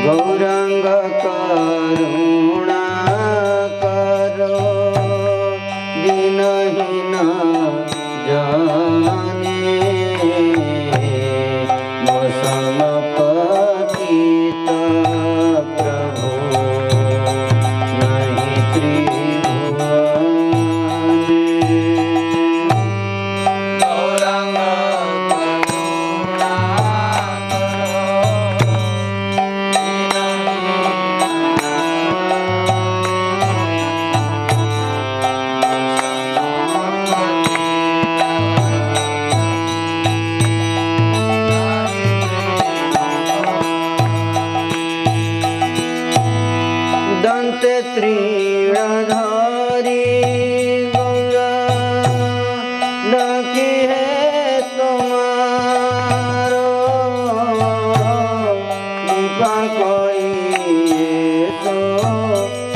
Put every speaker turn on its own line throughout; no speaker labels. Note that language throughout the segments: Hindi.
गौरांग करुणा करो दीनहीन जाने समपतित प्रभु नहीं त्रिभुवने। गौरांग दंते त्रिणधारी गौरा डाकी है तुम्हारो कृपा कोई तो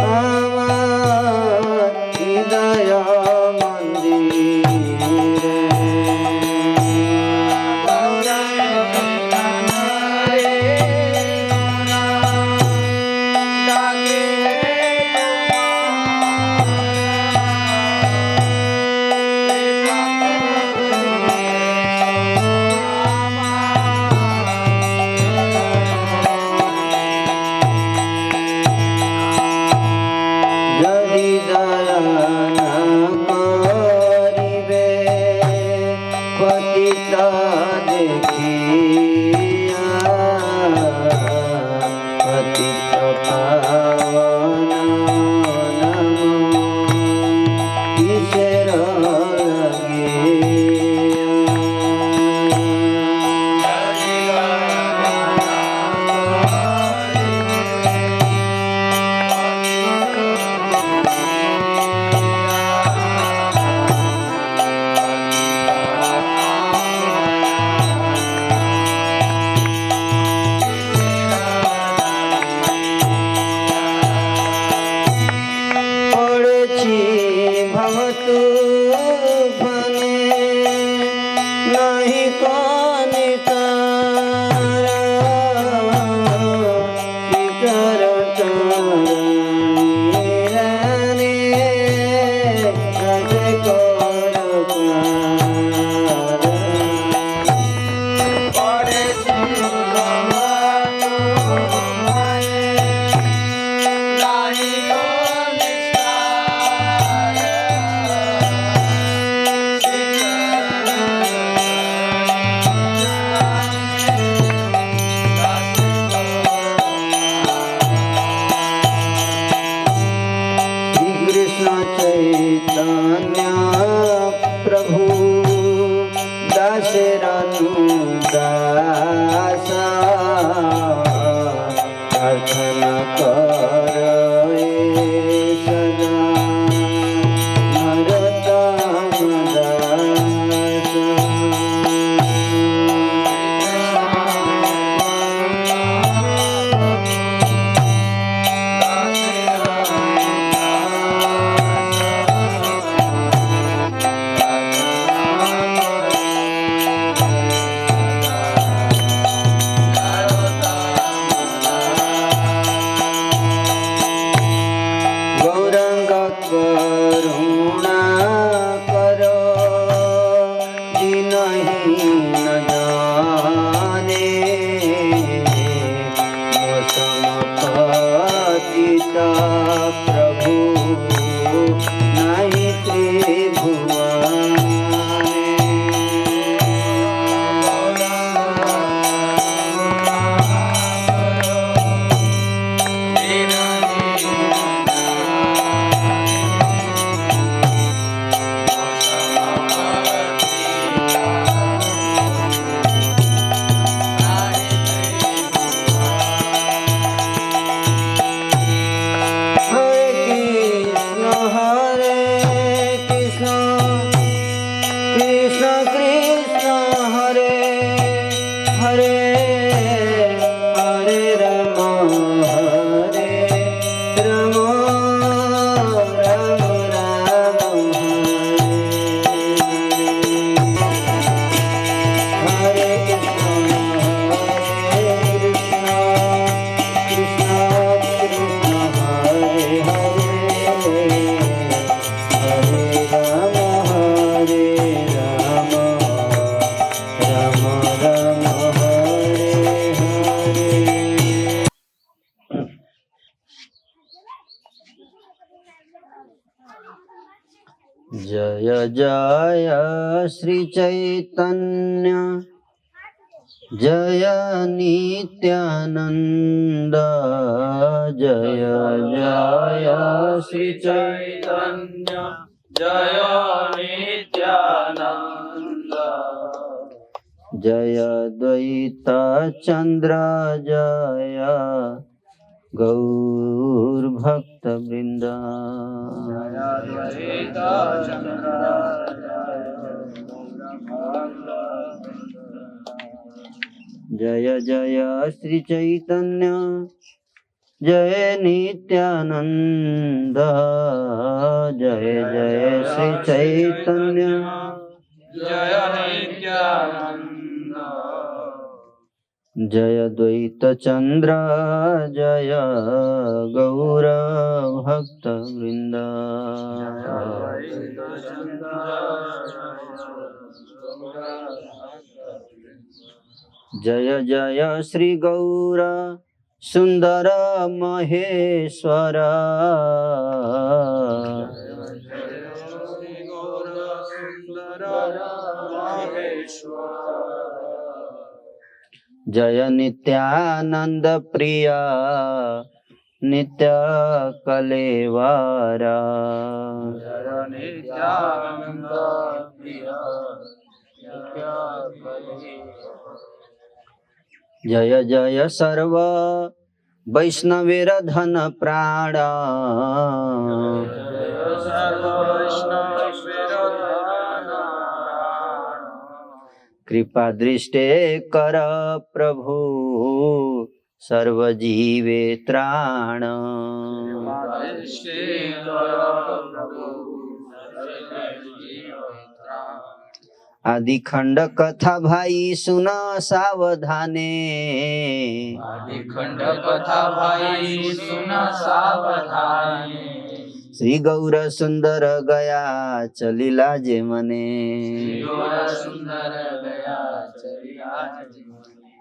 हमार हृदय मंदिर हरे राम हरे राम राम राम हरे कृष्ण कृष्ण कृष्ण हरे हरे हरे राम राम राम हरे हरे। जय जय श्री चैतन्य जय नित्यानंद जय जय श्री चैतन्य
जय नित्यानंद
जय द्वैत चंद्र जय गौर भक्त वृंद
द्वैत चंद्र
जय जय श्री चैतन्य जय नित्यानंद जय जय श्री चैतन्य
जय नित्यानंद
जय द्वैत चंद्र जय गौर भक्त वृंद जय जय श्री गौर सुंदर महेश्वर जय नित्यानंद प्रिय नित्य कलेवारा
नित्यानंद प्रिय
जय जय सर्व वैष्णवेर धन प्राण कृपा दृष्टे कर प्रभु सर्वजीवे त्राण आदि खंड कथा भाई सुना सावधाने
आदि खंड कथा भाई सुना सावधाने
श्री गौर सुंदर गया चलिला जे मने
सुंदर गया चलिया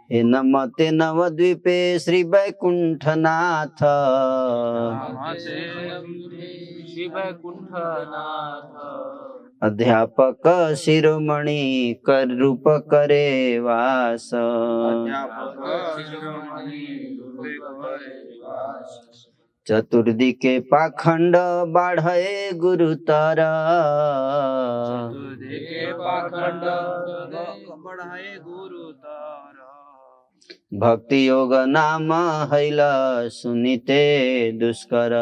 हे नमते नवद्वीपे श्री वैकुंठनाथ
श्री वैकुंठनाथ
अध्यापक शिरोमणि कर रूप करे वास चतुर्दिके पाखंड बाढ़े गुरुतर भक्ति योग नाम हैल सुनिते दुष्कर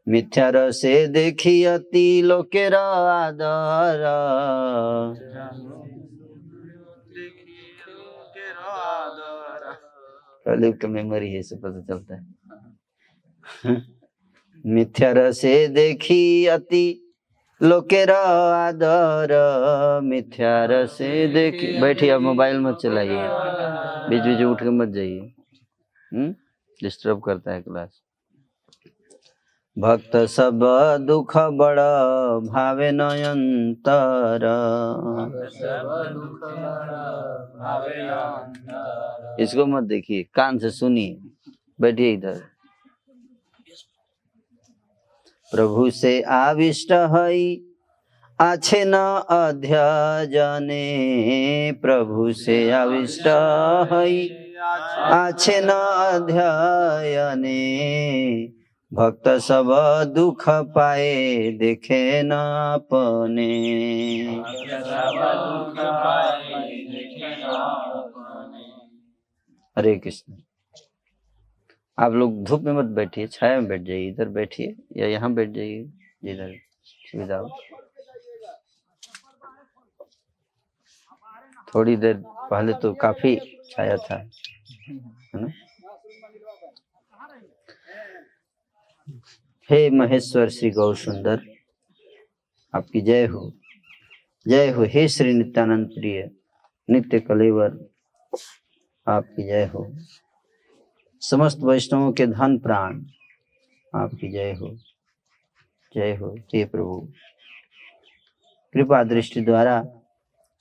मिथ्या रसे देखी अति लोकेर आदर कलयुग का मेमोरी है, से पता चलता है। मिथ्या रसे देखी अति लोकेर आदर मिथ्या रसे देखी। बैठिए, अब मोबाइल मत चलाइए, बीच बीच उठ के मत जाइए, डिस्टर्ब करता है क्लास। भक्त सब दुख बड़ भावे नयंतर इसको मत देखिए, कान से सुनिए, बैठिए इधर। प्रभु से आविष्ट हई आछे न अध्यजने प्रभु से आविष्ट हई आछे न अध्ययने भक्त सब दुख पाए देखे न अपने। हरे कृष्ण। आप लोग धूप में मत बैठिए, छाया में बैठ जाइए, इधर बैठिए या यहाँ बैठ जाइए, जिधर सुविधा हो। थोड़ी देर पहले तो काफी छाया था, है ना। हे महेश्वर श्री गौर सुंदर, आपकी जय हो, जय हो। हे श्री नित्यानंद प्रिय नित्य कलेवर, आपकी जय हो। समस्त वैष्णवों के धन प्राण, आपकी जय हो, जय हो। हे प्रभु, कृपा दृष्टि द्वारा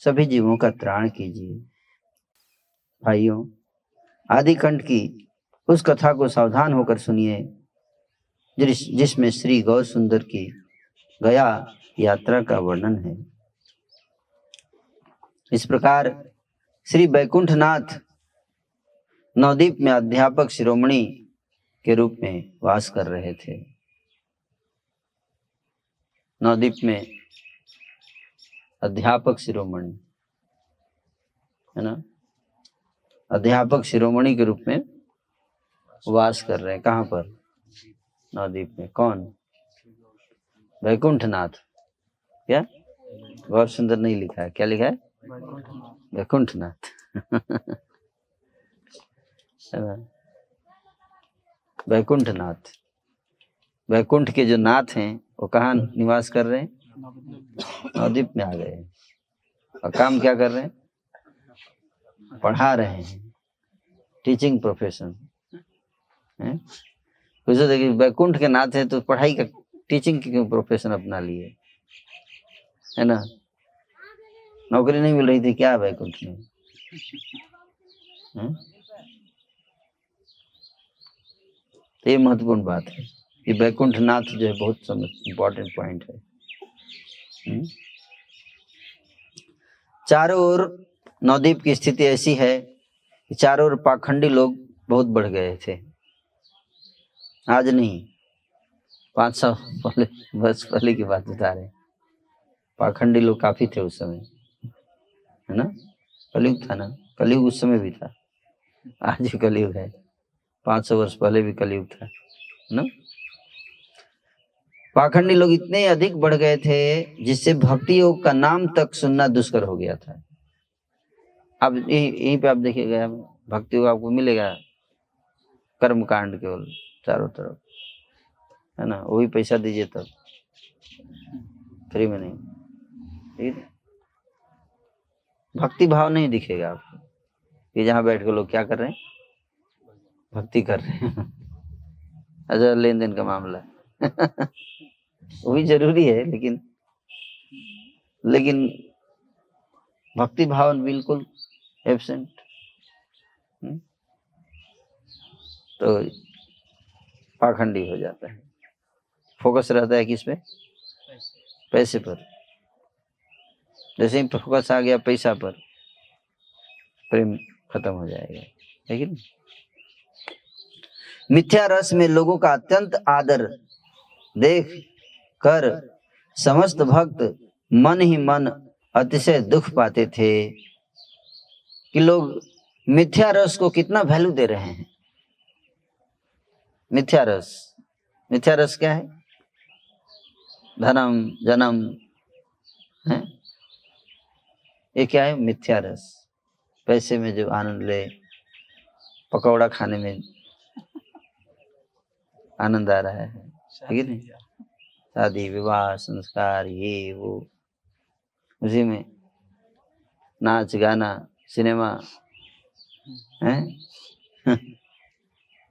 सभी जीवों का त्राण कीजिए। भाइयों, आदिकंठ की उस कथा को सावधान होकर सुनिए जिसमें श्री गौर सुंदर की गया यात्रा का वर्णन है। इस प्रकार श्री वैकुंठनाथ नवद्वीप में अध्यापक शिरोमणि के रूप में वास कर रहे थे। नवद्वीप में अध्यापक शिरोमणि, है ना, अध्यापक शिरोमणि के रूप में वास कर रहे हैं। कहाँ पर? नवद्वीप में। कौन? वैकुंठनाथ। क्या? गौर सुंदर नहीं लिखा है, क्या लिखा है? वैकुंठनाथ। वैकुंठनाथ, वैकुंठ के जो नाथ हैं वो कहाँ निवास कर रहे हैं? नवद्वीप में आ गए हैं। और काम क्या कर रहे हैं? पढ़ा रहे हैं, टीचिंग प्रोफेशन है। कुछ देखिए, वैकुंठ के नाथ है तो पढ़ाई का, टीचिंग की क्यों प्रोफेशन अपना लिए, है ना। नौकरी नहीं मिल रही थी क्या वैकुंठ में? तो ये महत्वपूर्ण बात है। ये वैकुंठनाथ जो है बहुत इम्पोर्टेंट पॉइंट है। चारों ओर नवद्वीप की स्थिति ऐसी है कि चारों ओर पाखंडी लोग बहुत बढ़ गए थे। आज नहीं, 500 वर्ष पहले की बात बता रहे। पाखंडी लोग काफी थे उस समय, है ना। कलयुग था ना, कलयुग उस समय भी था, आज भी कलयुग है, 500 वर्ष पहले भी कलयुग था, है ना। पाखंडी लोग इतने अधिक बढ़ गए थे जिससे भक्ति योग का नाम तक सुनना दुष्कर हो गया था। अब यहीं पे आप देखिएगा, भक्ति योग आपको मिलेगा कर्म कांड केवल चारों तरफ, है ना। वही पैसा दीजिए तब, फ्री में नहीं, ठीक है। भक्ति भाव नहीं दिखेगा आपको कि जहाँ बैठ के लोग क्या कर रहे हैं? भक्ति कर रहे हैं। अच्छा, लेन देन का मामला वो भी जरूरी है, लेकिन भक्ति भाव बिल्कुल एब्सेंट। तो पाखंडी हो जाता है। फोकस रहता है किस पे? पैसे पर। जैसे ही फोकस आ गया पैसा पर, प्रेम खत्म हो जाएगा, है कि नहीं। मिथ्या रस में लोगों का अत्यंत आदर देख कर समस्त भक्त मन ही मन अतिशय दुख पाते थे कि लोग मिथ्या रस को कितना वैल्यू दे रहे हैं। मिथ्या रस, मिथ्या रस क्या है? धर्म जन्म है, ये क्या है? मिथ्या रस। पैसे में जो आनंद ले, पकौड़ा खाने में आनंद आ रहा है कि नहीं। शादी विवाह संस्कार ये वो, उसी में नाच गाना सिनेमा है।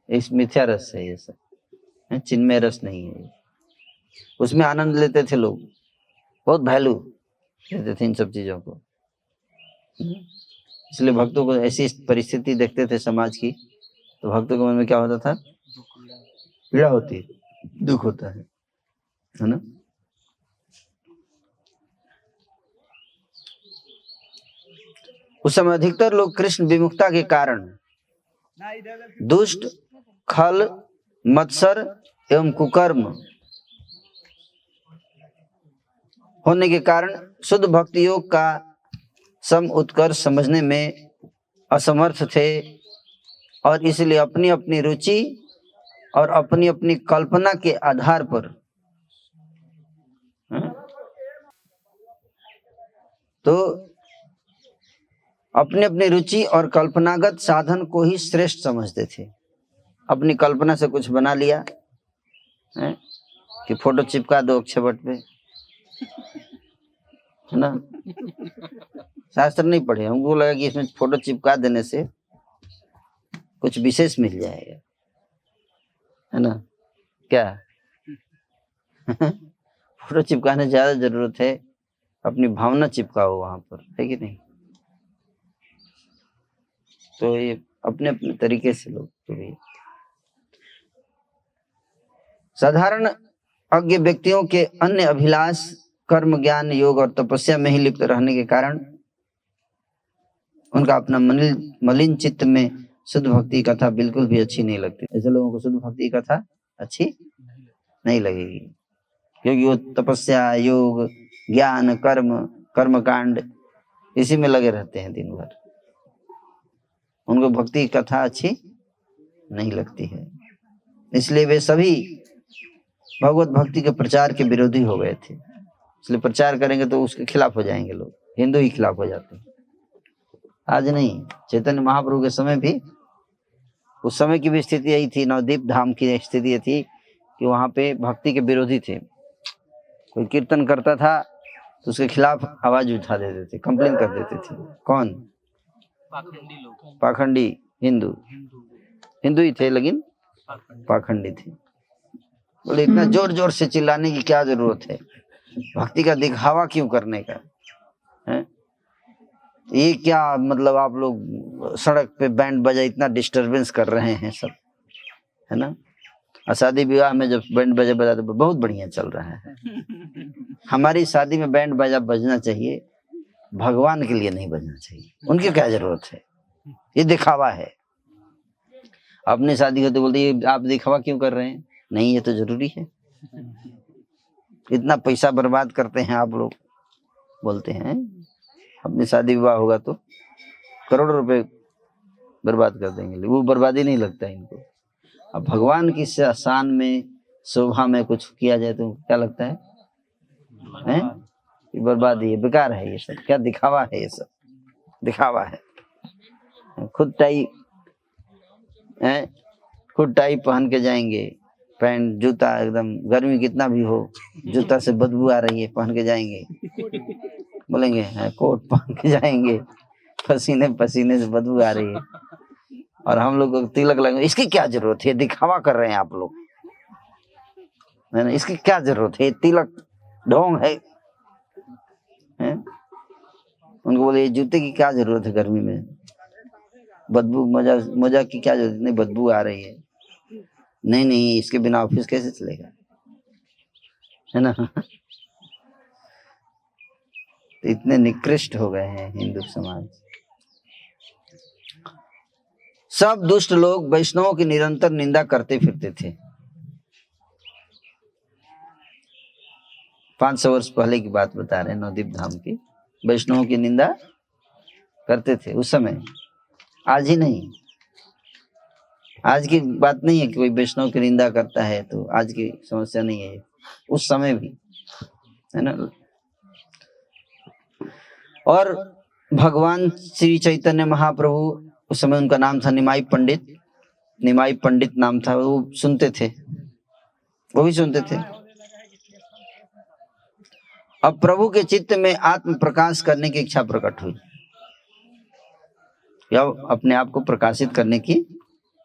इस मिथ्या रस है ये सब, चिन्मय रस नहीं है। उसमें आनंद लेते थे लोग, बहुत वैल्यू देते थे इन सब चीजों को। इसलिए भक्तों को ऐसी परिस्थिति देखते थे समाज की, तो भक्तों के मन में क्या होता था? पीड़ा होती है, दुख होता है ना। उस समय अधिकतर लोग कृष्ण विमुखता के कारण दुष्ट, खल, मत्सर एवं कुकर्म होने के कारण शुद्ध भक्ति योग का सम उत्कर्ष समझने में असमर्थ थे, और इसलिए अपनी अपनी रुचि और अपनी अपनी कल्पना के आधार पर तो अपने अपनी रुचि और कल्पनागत साधन को ही श्रेष्ठ समझते थे। अपनी कल्पना से कुछ बना लिया है कि फोटो चिपका दो अक्षयवट पे, है ना। शास्त्र नहीं पढ़े, हमको लगा कि इसमें फोटो चिपका देने से कुछ विशेष मिल जाएगा, है ना। क्या फोटो चिपकाने से ज्यादा जरूरत है अपनी भावना चिपकाओ वहां पर, है कि नहीं। तो ये अपने अपने तरीके से लोग तो भी साधारण अज्ञ व्यक्तियों के अन्य अभिलाष कर्म ज्ञान योग और तपस्या में ही लिप्त रहने के कारण उनका अपना मलिन चित्त में शुद्ध भक्ति कथा बिल्कुल भी अच्छी नहीं लगती। ऐसे लोगों को शुद्ध भक्ति कथा अच्छी नहीं लगेगी, क्योंकि वो तपस्या योग ज्ञान कर्म कांड इसी में लगे रहते हैं दिन भर। उनको भक्ति की कथा अच्छी नहीं लगती है, इसलिए वे सभी भगवत भक्ति के प्रचार के विरोधी हो गए थे। इसलिए प्रचार करेंगे तो उसके खिलाफ हो जाएंगे लोग, हिंदू ही खिलाफ हो जाते हैं। आज नहीं, चैतन्य महाप्रभु के समय भी, उस समय की भी स्थिति यही थी। नवदीप धाम की स्थिति ये थी कि वहां पे भक्ति के विरोधी थे। कोई कीर्तन करता था तो उसके खिलाफ आवाज उठा देते थे, कंप्लेन कर देते थे। कौन?
पाखंडी लोग,
पाखंडी हिंदू ही थे लेकिन पाखंडी थे। बोले इतना जोर जोर से चिल्लाने की क्या जरूरत है, भक्ति का दिखावा क्यों करने का है? ये क्या मतलब आप लोग सड़क पे बैंड बजा इतना डिस्टरबेंस कर रहे हैं सब, है ना। और शादी विवाह में जब बैंड बजा बजाते तो बहुत बढ़िया चल रहा है। हमारी शादी में बैंड बजा बजना चाहिए, भगवान के लिए नहीं बजना चाहिए। उनकी क्या जरूरत है, ये दिखावा है। अपनी शादी होते बोलते ये आप दिखावा क्यों कर रहे हैं? नहीं, ये तो जरूरी है। इतना पैसा बर्बाद करते हैं आप लोग, बोलते हैं अपनी शादी विवाह होगा तो करोड़ों रुपए बर्बाद कर देंगे। वो बर्बादी नहीं लगता इनको। अब भगवान की शान में शोभा में कुछ किया जाए तो क्या लगता है, हैं? ये बर्बादी है, बेकार है, ये सब क्या दिखावा है, ये सब दिखावा है। खुद टाई पहन के जाएंगे, पैंट जूता, एकदम गर्मी कितना भी हो, जूता से बदबू आ रही है, पहन के जाएंगे, बोलेंगे कोट पहन के जाएंगे, पसीने पसीने से बदबू आ रही है, और हम लोग को तिलक लगेंगे। इसकी क्या जरूरत है, दिखावा कर रहे हैं आप लोग, है ना। इसकी क्या जरूरत है, तिलक ढोंग है, हैं? उनको बोले ये जूते की क्या जरूरत है गर्मी में, बदबू मोजा की क्या जरूरत, नहीं बदबू आ रही है, नहीं इसके बिना ऑफिस कैसे चलेगा, है ना। तो इतने निकृष्ट हो गए हैं हिंदू समाज। सब दुष्ट लोग वैष्णवों की निरंतर निंदा करते फिरते थे। 500 वर्ष पहले की बात बता रहे हैं, नवदीप धाम की। वैष्णवों की निंदा करते थे उस समय, आज ही नहीं। आज की बात नहीं है कि कोई वैष्णव की निंदा करता है तो आज की समस्या नहीं है, उस समय भी, है ना। और भगवान श्री चैतन्य महाप्रभु, उस समय उनका नाम था निमाई पंडित नाम था, वो सुनते थे, वो भी सुनते थे। अब प्रभु के चित्त में आत्म प्रकाश करने की इच्छा प्रकट हुई, या अपने आप को प्रकाशित करने की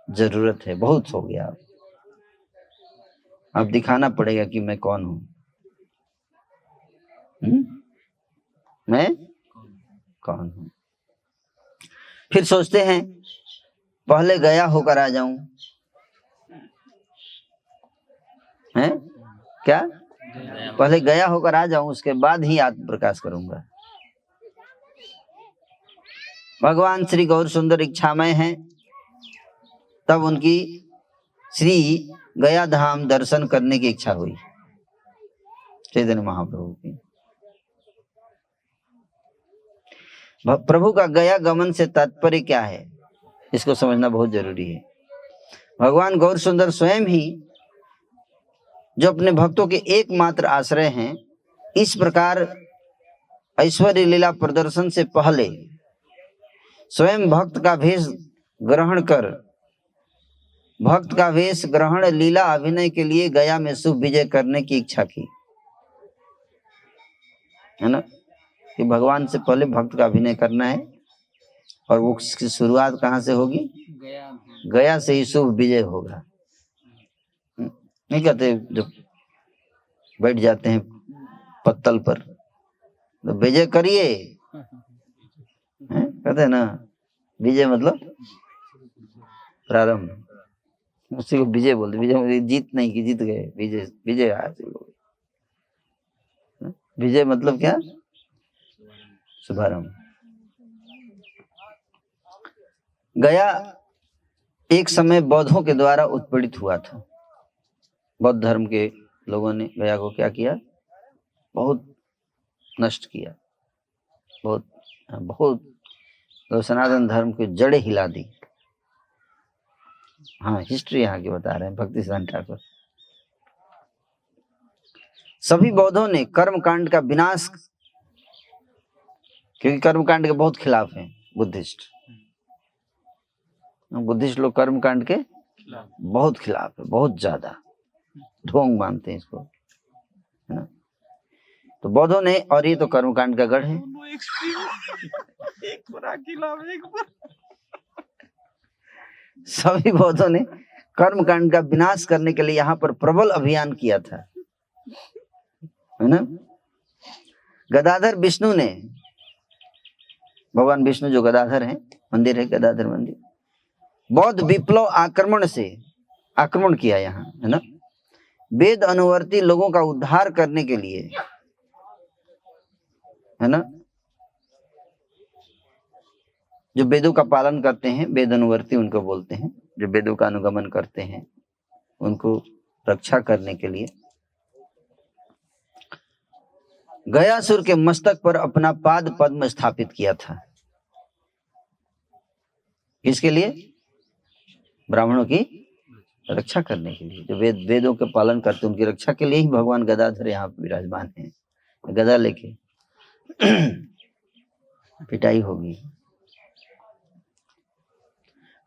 जरूरत है, बहुत हो गया। अब दिखाना पड़ेगा कि मैं कौन हूं, मैं कौन हूं। फिर सोचते हैं पहले गया होकर आ जाऊं, हैं? क्या पहले गया होकर आ जाऊं, उसके बाद ही आत्म प्रकाश करूंगा। भगवान श्री गौर सुंदर इच्छामय हैं, तब उनकी श्री गया धाम दर्शन करने की इच्छा हुई चैतन्य महाप्रभु की। प्रभु का गया गमन से तात्पर्य क्या है, इसको समझना बहुत जरूरी है। भगवान गौर सुंदर स्वयं ही जो अपने भक्तों के एकमात्र आश्रय हैं, इस प्रकार ऐश्वर्य लीला प्रदर्शन से पहले स्वयं भक्त का वेश ग्रहण कर, भक्त का वेश ग्रहण लीला अभिनय के लिए गया में शुभ विजय करने की इच्छा की, है ना, कि भगवान से पहले भक्त का अभिनय करना है। और वो उसकी शुरुआत कहाँ से होगी? गया से ही शुभ विजय होगा। नहीं कहते जब बैठ जाते हैं पत्तल पर तो विजय करिए, कहते हैं ना, विजय मतलब प्रारंभ, उसी को विजय बोलते। विजय जीत नहीं कि जीत गए, विजय विजय हासिल हो गई। विजय मतलब क्या? शुभारंभ। गया एक समय बौद्धों के द्वारा उत्पीड़ित हुआ था। बौद्ध धर्म के लोगों ने गया को क्या किया? बहुत नष्ट किया, बहुत बहुत तो सनातन धर्म की जड़ें हिला दी। हाँ, हिस्ट्री यहाँ की बता रहे हैं भक्ति सिद्धांत ठाकुर। सभी बौद्धों ने कर्मकांड का विनाश, क्योंकि कर्मकांड के बहुत खिलाफ हैं बुद्धिस्ट लोग, कर्मकांड के बहुत खिलाफ है, बहुत ज्यादा ढोंग मानते हैं इसको, है ना। तो बौद्धों ने, और ये तो कर्मकांड का गढ़ है, सभी बौद्धों ने कर्मकांड का विनाश करने के लिए यहाँ पर प्रबल अभियान किया था, है ना। गदाधर विष्णु ने, भगवान विष्णु जो गदाधर हैं, मंदिर है गदाधर मंदिर, बौद्ध विप्लव आक्रमण से आक्रमण किया यहाँ, है ना। वेद अनुवर्ती लोगों का उद्धार करने के लिए, है ना, जो वेदों का पालन करते हैं, वेद अनुवर्ती उनको बोलते हैं, जो वेदों का अनुगमन करते हैं, उनको रक्षा करने के लिए गयासुर के मस्तक पर अपना पाद पद्म स्थापित किया था। किसके लिए? ब्राह्मणों की रक्षा करने के लिए, जो वेदों के पालन करते, उनकी रक्षा के लिए ही भगवान गदाधर यहाँ विराजमान है। गदा लेके पिटाई होगी।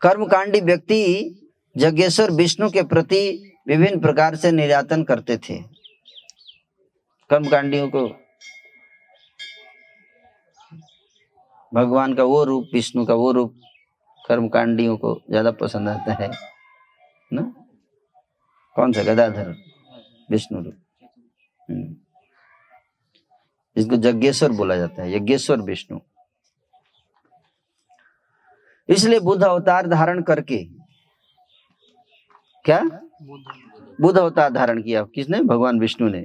कर्मकांडी व्यक्ति यज्ञेश्वर विष्णु के प्रति विभिन्न प्रकार से निर्यातन करते थे। कर्मकांडियों को भगवान का वो रूप, विष्णु का वो रूप कर्मकांडियों को ज्यादा पसंद आता है ना। कौन सा? गदाधर विष्णु रूप, इसको यज्ञेश्वर बोला जाता है, यज्ञेश्वर विष्णु। इसलिए बुद्ध अवतार धारण करके, क्या बुद्ध अवतार धारण किया किसने? भगवान विष्णु ने।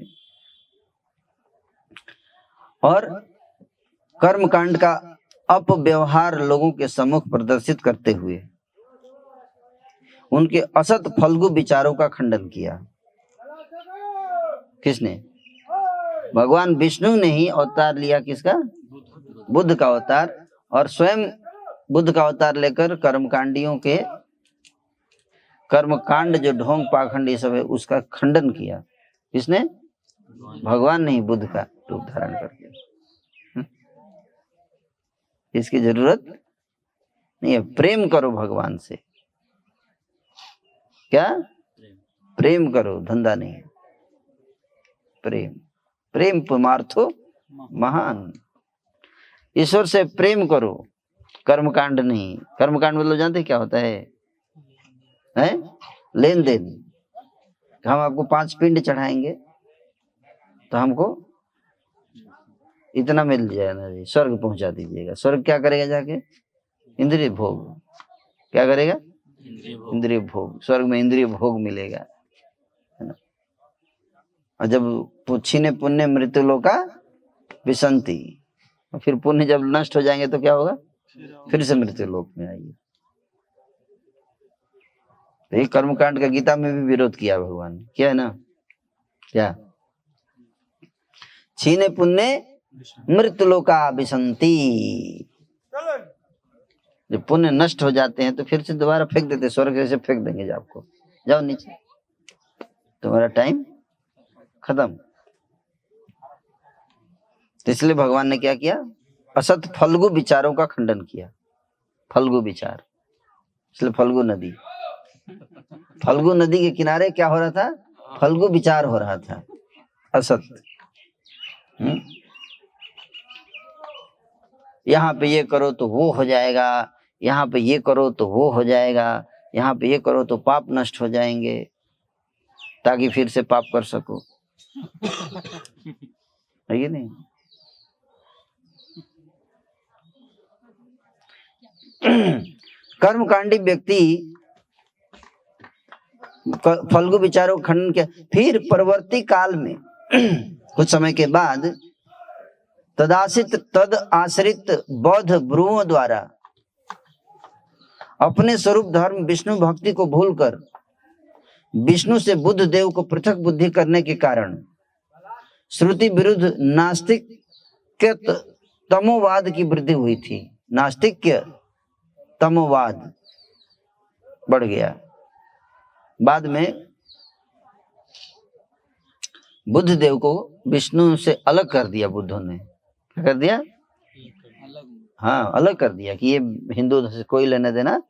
और कर्मकांड का अपव्यवहार लोगों के सम्मुख प्रदर्शित करते हुए उनके असत फल्गु विचारों का खंडन किया। किसने? भगवान विष्णु ने ही अवतार लिया। किसका? बुद्ध का अवतार। और स्वयं बुद्ध का अवतार लेकर कर्मकांडियों के कर्मकांड जो ढोंग पाखंड ये सब है उसका खंडन किया। किसने? भगवान ने ही बुद्ध का रूप धारण करके। इसकी जरूरत नहीं है। प्रेम करो भगवान से। क्या? प्रेम करो, धंधा नहीं है। प्रेम, प्रेम परमार्थो महान। ईश्वर से प्रेम करो, कर्मकांड नहीं। कर्मकांड मतलब जानते क्या होता है? लेन देन। हम आपको 5 पिंड चढ़ाएंगे तो हमको इतना मिल जाएगा जी, स्वर्ग पहुंचा दीजिएगा। स्वर्ग क्या करेगा जाके? इंद्रिय भोग। क्या करेगा? इंद्रिय भोग। स्वर्ग में इंद्रिय भोग मिलेगा, है ना। और जब छीने पुण्य मृत्यु लोका विसंति, फिर पुण्य जब नष्ट हो जाएंगे तो क्या होगा? फिर से मृत्यु लोक में आइए। तो ये कर्मकांड का गीता में भी विरोध किया भगवान ने। क्या है ना? क्या? छीने पुण्य मृत्यु लोका विसंति। जब पुण्य नष्ट हो जाते हैं तो फिर से दोबारा फेंक देते, स्वर्ग से फेंक देंगे जो आपको, जाओ नीचे, तुम्हारा टाइम खत्म। तो इसलिए भगवान ने क्या किया? असत फल्गु विचारों का खंडन किया। फल्गु विचार, इसलिए फल्गु नदी। फल्गु नदी के किनारे क्या हो रहा था? फल्गु विचार हो रहा था, असत। यहाँ पे ये करो तो वो हो जाएगा, यहाँ पे ये करो तो वो हो जाएगा, यहाँ पे ये करो तो पाप नष्ट हो जाएंगे, ताकि फिर से पाप कर सको। है ये नहीं? कर्मकांडी व्यक्ति फल्गु विचारों का खंडन किया। फिर परवर्ती काल में कुछ समय के बाद तद आश्रित बौद्ध गुरुओं द्वारा अपने स्वरूप धर्म विष्णु भक्ति को भूलकर विष्णु से बुद्ध देव को पृथक बुद्धि करने के कारण श्रुति विरुद्ध नास्तिक तमोवाद की वृद्धि हुई थी। नास्तिक्य तमोवाद बढ़ गया। बाद में बुद्ध देव को विष्णु से अलग कर दिया बुद्धों ने। क्या कर दिया? हाँ, अलग कर दिया कि ये हिंदू से कोई लेना देना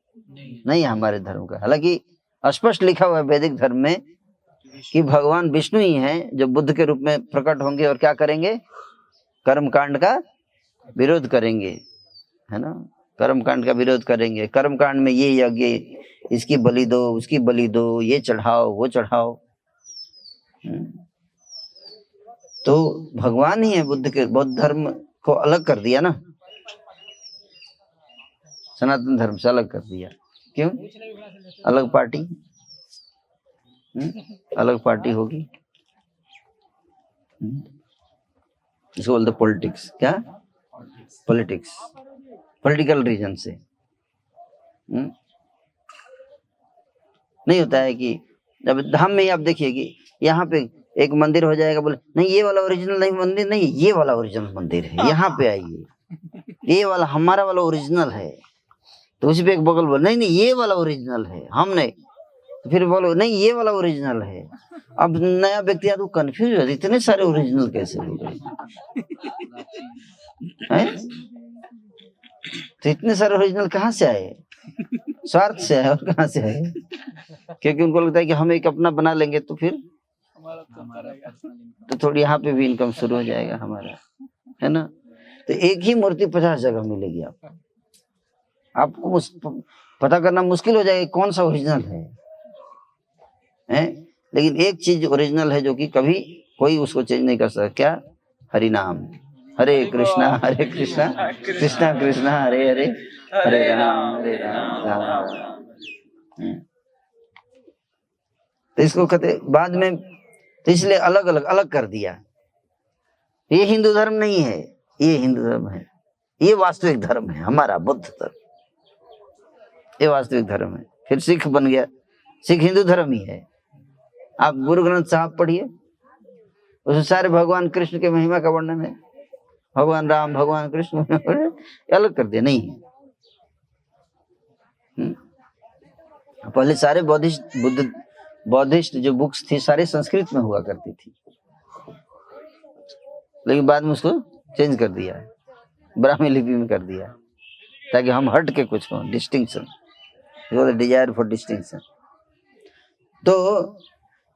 नहीं है हमारे धर्म का। हालांकि स्पष्ट लिखा हुआ है वैदिक धर्म में कि भगवान विष्णु ही हैं जो बुद्ध के रूप में प्रकट होंगे और क्या करेंगे? कर्मकांड का विरोध करेंगे, है ना? कर्मकांड का विरोध करेंगे। कर्मकांड में ये यज्ञ, इसकी बलि दो, उसकी बलि दो, ये चढ़ाओ, वो चढ़ाओ। तो भगवान ही है बुद्ध के, बौद्ध धर्म को अलग कर दिया ना, सनातन धर्म से अलग कर दिया। क्यों? अलग पार्टी, अलग पार्टी होगी। इसको बोलते पॉलिटिक्स। क्या? पॉलिटिक्स, पॉलिटिकल रीजन से। नहीं होता है कि जब धाम में ही आप देखिए कि यहाँ पे एक मंदिर हो जाएगा, बोले नहीं ये वाला ओरिजिनल नहीं मंदिर नहीं, ये वाला ओरिजिनल मंदिर है, यहाँ पे आइए, ये वाला हमारा वाला ओरिजिनल है। तो उसी पे एक बगल बोल नहीं नहीं ये वाला ओरिजिनल है, हम नहीं। तो फिर बोलो नहीं ये वाला ओरिजिनल है। अब नया व्यक्ति आया तो कंफ्यूज हो, इतने सारे ओरिजिनल कैसे हो गए? तो इतने सारे ओरिजिनल कहाँ से आए? स्वार्थ से आए और कहाँ से आए? क्योंकि उनको लगता है कि हम एक अपना बना लेंगे तो फिर तो थोड़ी यहाँ पे भी इनकम शुरू हो जाएगा हमारा, है ना? तो एक ही मूर्ति 50 जगह मिलेगी आपको पता करना मुश्किल हो जाएगा कौन सा ओरिजिनल है? लेकिन एक चीज ओरिजिनल है जो कि कभी कोई उसको चेंज नहीं कर सकता। क्या? हरि नाम। हरे कृष्णा कृष्णा कृष्णा हरे हरे, हरे राम राम राम। तो इसको कहते बाद में, तो इसलिए अलग अलग कर दिया। ये हिंदू धर्म नहीं है, ये हिंदू धर्म है, ये वास्तविक धर्म है हमारा बुद्ध धर्म, ये वास्तविक धर्म है। फिर सिख बन गया, सिख हिंदू धर्म ही है। आप गुरु ग्रंथ साहब पढ़िए, उसमें सारे भगवान कृष्ण के महिमा का वर्णन है। भगवान राम, भगवान कृष्ण अलग कर दिया। नहीं, पहले सारे बौद्धिस्ट जो बुक्स थी सारे संस्कृत में हुआ करती थी, लेकिन बाद में उसको चेंज कर दिया है, ब्राह्मी लिपि में कर दिया, ताकि हम हट के कुछ हो, डिस्टिंक्शन, डिजायर फॉर डिस्टिंक्शन। तो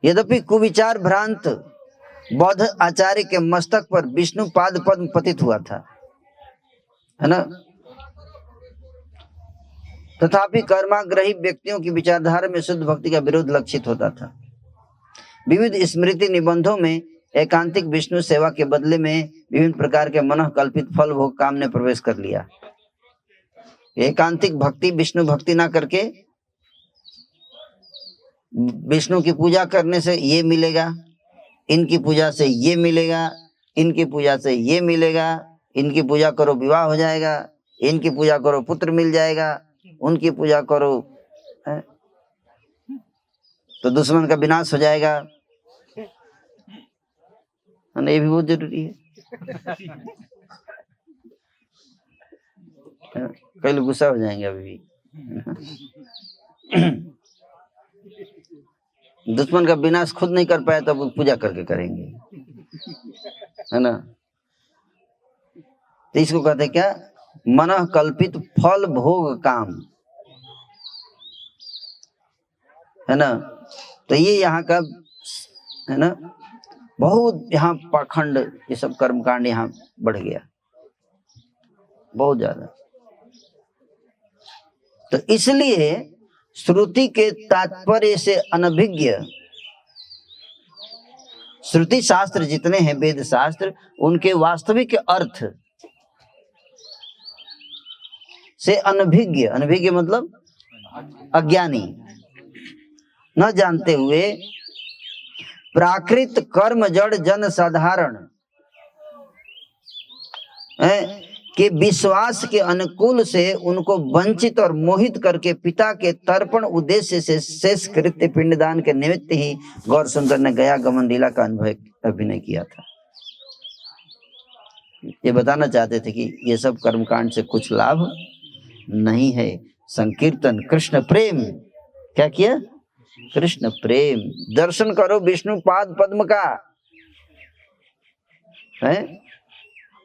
यद्यपि कुविचार भ्रांत बौद्ध आचार्य के मस्तक पर विष्णु पाद पद्म पतित हुआ था, है ना, तथापि कर्माग्रही व्यक्तियों की विचारधारा में शुद्ध भक्ति का विरोध लक्षित होता था। विविध स्मृति निबंधों में एकांतिक विष्णु सेवा के बदले में विभिन्न प्रकार के मनः कल्पित फल भोग काम ने प्रवेश कर लिया। एकांतिक भक्ति, विष्णु भक्ति ना करके विष्णु की पूजा करने से ये मिलेगा, इनकी पूजा से ये मिलेगा, इनकी पूजा से ये मिलेगा, इनकी पूजा करो विवाह हो जाएगा, इनकी पूजा करो पुत्र मिल जाएगा, उनकी पूजा करो है? तो दुश्मन का विनाश हो जाएगा। ये भी बहुत जरूरी है। कई लोग गुस्सा हो जाएंगे अभी भी। दुश्मन का विनाश खुद नहीं कर पाया तो पूजा करके करेंगे, है ना? तो इसको कहते क्या? मनः कल्पित फल भोग काम, है ना। तो ये यहाँ का है ना, बहुत यहाँ पाखंड, ये सब कर्मकांड यहाँ बढ़ गया बहुत ज्यादा। तो इसलिए श्रुति के तात्पर्य से अनभिज्ञ, श्रुति शास्त्र जितने हैं वेद शास्त्र, उनके वास्तविक अर्थ से अनभिज्ञ, अनभिज्ञ मतलब अज्ञानी, न जानते हुए प्राकृत कर्म जड़ जन साधारण के विश्वास के अनुकूल से उनको वंचित और मोहित करके पिता के तर्पण उद्देश्य से शेष कृत्य पिंडदान के निमित्त ही गौर सुंदर ने गया गमन लीला का अभिनय किया था। ये बताना चाहते थे कि ये सब कर्मकांड से कुछ लाभ नहीं है। संकीर्तन कृष्ण प्रेम, क्या किया? कृष्ण प्रेम। दर्शन करो विष्णु पाद पद्म का, है,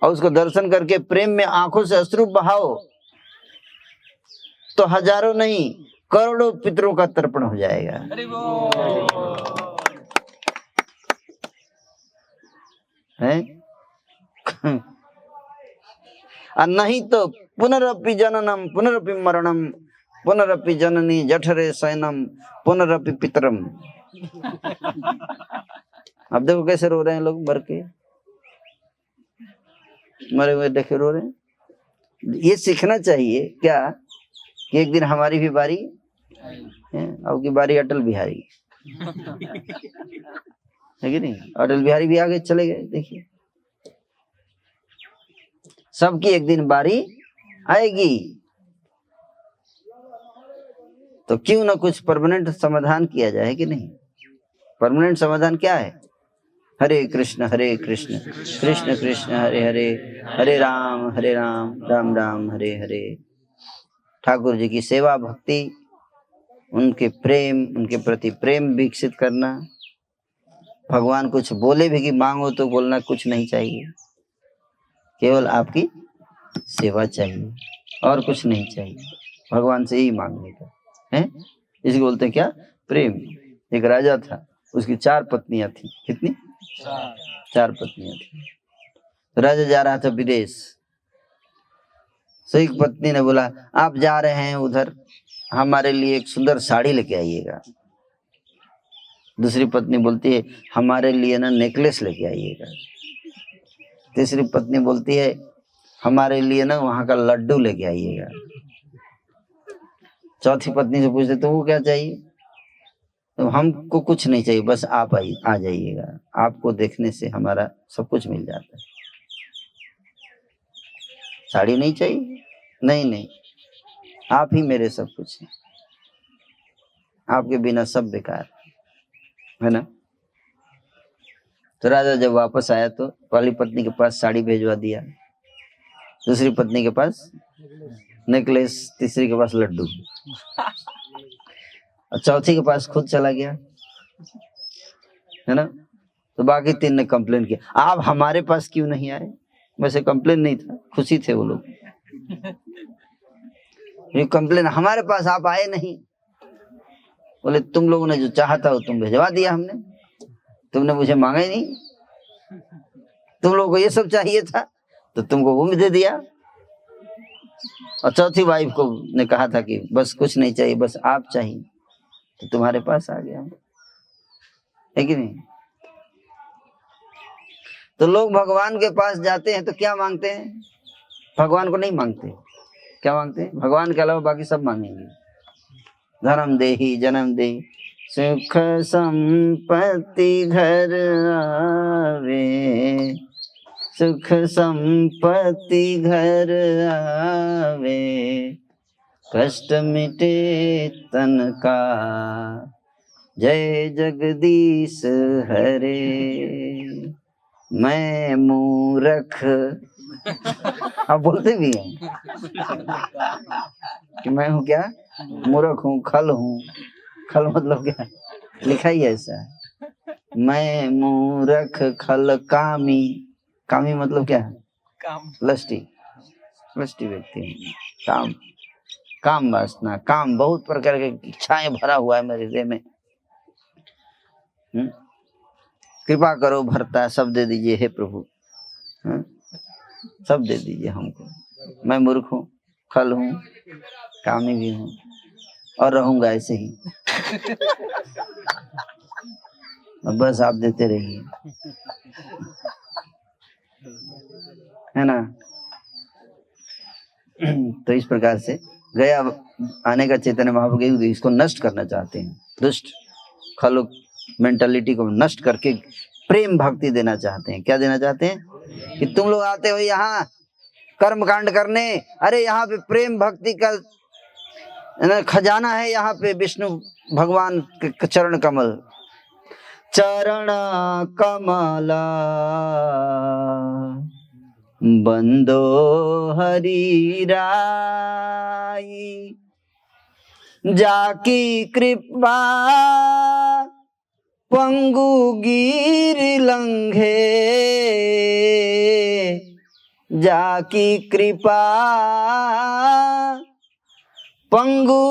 और उसको दर्शन करके प्रेम में आंखों से अश्रु बहाओ तो हजारों नहीं करोड़ों पितरों का तर्पण हो जाएगा। है और नहीं तो पुनरपि जननम पुनरपि मरणम पुनरपि जननी जठरे शयनम पुनरपि पितरम। अब देखो कैसे रो रहे हैं लोग, भर के मरे हुए देखे रो रहे हैं। ये सीखना चाहिए क्या कि एक दिन हमारी भी बारी है, अब की बारी अटल बिहारी है कि नहीं? अटल बिहारी भी आगे चले गए। देखिए सबकी एक दिन बारी आएगी, तो क्यों ना कुछ परमानेंट समाधान किया जाए कि नहीं? परमानेंट समाधान क्या है? हरे कृष्ण कृष्ण कृष्ण हरे हरे, हरे राम राम राम हरे हरे। ठाकुर जी की सेवा भक्ति, उनके प्रेम, उनके प्रति प्रेम विकसित करना। भगवान कुछ बोले भी कि मांगो तो बोलना कुछ नहीं चाहिए, केवल आपकी सेवा चाहिए और कुछ नहीं चाहिए। भगवान से ही मांगने का है। इसको बोलते हैं क्या? प्रेम। एक राजा था, उसकी 4 पत्नियां थी। कितनी? 4 पत्नियां थी। तो राजा जा रहा था विदेश, तो एक पत्नी ने बोला आप जा रहे हैं उधर, हमारे लिए एक सुंदर साड़ी लेके आइएगा। दूसरी पत्नी बोलती है हमारे लिए ना नेकलेस लेके आइएगा। तीसरी पत्नी बोलती है हमारे लिए ना वहां का लड्डू लेके आइएगा। चौथी पत्नी से पूछते तो वो क्या चाहिए? तो हमको कुछ नहीं चाहिए, बस आप आ जाइएगा, आपको देखने से हमारा सब कुछ मिल जाता है। साड़ी नहीं चाहिए? नहीं, आप ही मेरे सब कुछ हैं, आपके बिना सब बेकार है ना। तो राजा जब वापस आया तो पहली पत्नी के पास साड़ी भेजवा दिया, दूसरी पत्नी के पास नेकलेस, तीसरी के पास लड्डू, और चौथी के पास खुद चला गया, है ना। तो बाकी 3 ने कंप्लेन किया आप हमारे पास क्यों नहीं आए? वैसे कंप्लेन नहीं था, खुशी थे वो लोग। ये कंप्लेन हमारे पास आप आए नहीं। बोले तुम लोगों ने जो चाहा था वो तुम भिजवा दिया हमने, तुमने मुझे मांगा ही नहीं। तुम लोगों को ये सब चाहिए था तो तुमको वो भी दे दिया। और चौथी वाइफ को ने कहा था कि बस कुछ नहीं चाहिए, बस आप चाहिए, तो तुम्हारे पास आ गया, है कि नहीं। तो लोग भगवान के पास जाते हैं तो क्या मांगते हैं? भगवान को नहीं मांगते। क्या मांगते हैं? भगवान के अलावा बाकी सब मांगेंगे। धर्म देहि जन्म दे, सुख संपत्ति घर आवे, सुख संपत्ति घर आवे, कष्ट मिटे तन का, जय जगदीश हरे। मैं मूर्ख, आप बोलते भी हैं कि मैं हूँ क्या? मूर्ख हूँ, खल हूँ। खल मतलब क्या? लिखा ही ऐसा है, मैं मूर्ख खल कामी। कामी मतलब क्या है?
काम।
लस्टी। कष्टी व्यक्ति हैं। काम काम वासना, काम बहुत प्रकार की इच्छाएं भरा हुआ है मेरे हृदय में। कृपा करो भरता, सब दे दीजिए हे प्रभु। सब दे दीजिए हमको। मैं मूर्ख हूँ, खल हूँ, कामी भी हूँ और रहूंगा ऐसे ही। बस आप देते रहिए, है ना। तो इस प्रकार से गया आने का चैतन्य महाप्रभु इसको नष्ट करना चाहते हैं। दुष्ट खल मेंटालिटी को नष्ट करके प्रेम भक्ति देना चाहते हैं। क्या देना चाहते हैं कि तुम लोग आते हो यहाँ कर्म कांड करने, अरे यहाँ पे प्रेम भक्ति का खजाना है। यहाँ पे विष्णु भगवान के चरण कमल, चरण कमल बंदो हरि राई, जाकी कृपा पंगु गिर लंघे, जाकी कृपा पंगु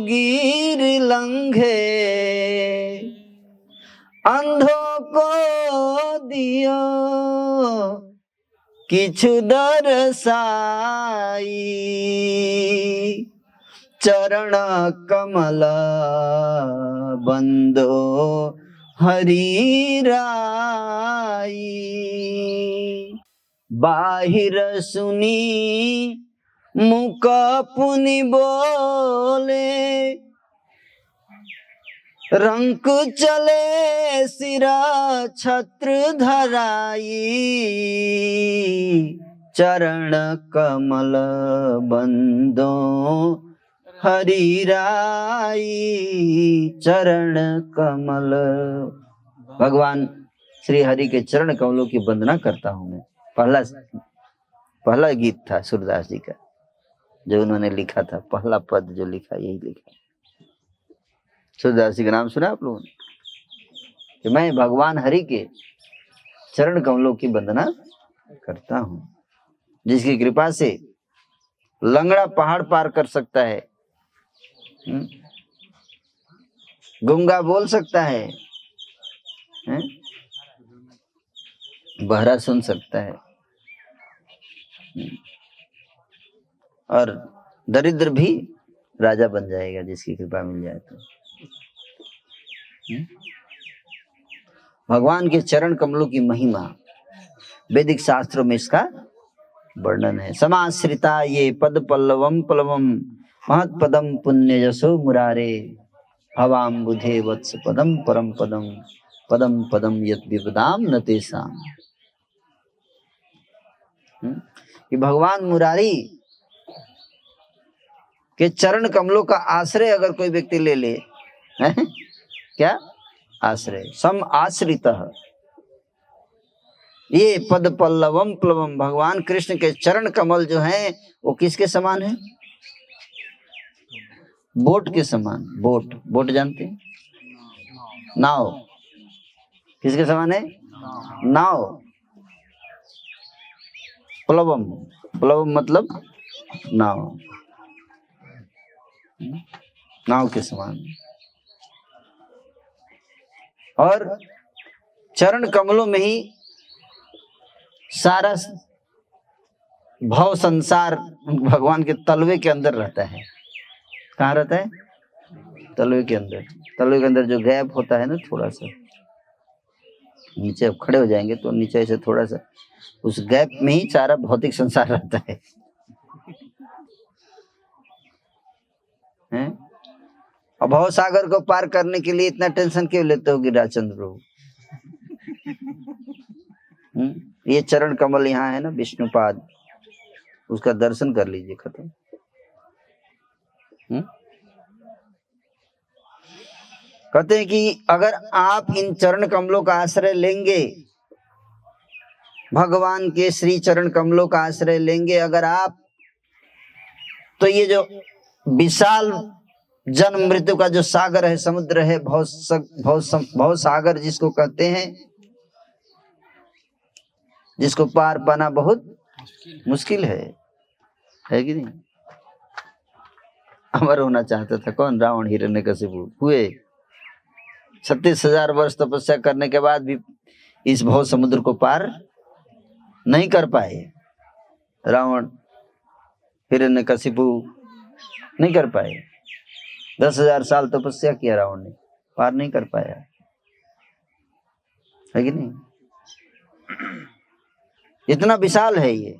गिर लंघे, अंधों को दियो किछु दरसाई, चरण कमल बंदो हरि राई। बाहिर सुनी मुख पुनि बोले, रंक चले सिरा छत्र धराई, चरण कमल बंदो हरि राई, चरण कमल। भगवान श्री हरि के चरण कमलों की वंदना करता हूँ मैं। पहला गीत था सूरदास जी का जो उन्होंने लिखा था, पहला पद जो लिखा यही लिखा। सूरदास जी का नाम सुना आप लोगों ने? कि मैं भगवान हरि के चरण कमलों की वंदना करता हूँ, जिसकी कृपा से लंगड़ा पहाड़ पार कर सकता है, गूंगा बोल सकता है, बहरा सुन सकता है, और दरिद्र भी राजा बन जाएगा जिसकी कृपा मिल जाए तो। भगवान के चरण कमलों की महिमा वैदिक शास्त्रों में इसका वर्णन है। समाश्रिता ये पद पल्लवम पल्लवम महत पदम पुण्य यशो मुरारे, भवाम बुधे वत्स पदम परम पदम, पदम पदम यत विपदाम न तेषाम। कि भगवान मुरारी के चरण कमलों का आश्रय अगर कोई व्यक्ति ले ले, क्या आश्रय, सम आश्रित, ये पद पल्लवम प्लवम, भगवान कृष्ण के चरण कमल जो हैं वो किसके समान है? बोट के समान। बोट, बोट जानते हैं? नाव किसके समान है? नाव। प्लवम, प्लवम मतलब नाव, नाव के समान। और चरण कमलों में ही सारा भव संसार भगवान के तलवे के अंदर रहता है। कहाँ रहता है? तलवे के अंदर। तलवे के अंदर जो गैप होता है ना, थोड़ा सा नीचे अब खड़े हो जाएंगे तो नीचे से थोड़ा सा, उस गैप में ही सारा भौतिक संसार रहता है। और भव सागर को पार करने के लिए इतना टेंशन क्यों लेते हो गिरिराजचंद्र प्रभु? ये चरण कमल यहाँ है ना, विष्णुपाद, उसका दर्शन कर लीजिए, खत्म। कहते हैं कि अगर आप इन चरण कमलों का आश्रय लेंगे, भगवान के श्री चरण कमलों का आश्रय लेंगे अगर आप, तो ये जो विशाल जन्म मृत्यु का जो सागर है, समुद्र है, भव सागर जिसको कहते हैं, जिसको पार पाना बहुत मुश्किल है, है कि नहीं? अमर होना चाहता था कौन? रावण, हिरण्यकशिपु हुए। 36,000 वर्ष तपस्या करने के बाद भी इस भव समुद्र को पार नहीं कर पाए। रावण, हिरण्यकशिपु नहीं कर पाए। 10,000 साल तपस्या किया रावण ने, पार नहीं कर पाया, है कि नहीं? इतना विशाल है ये,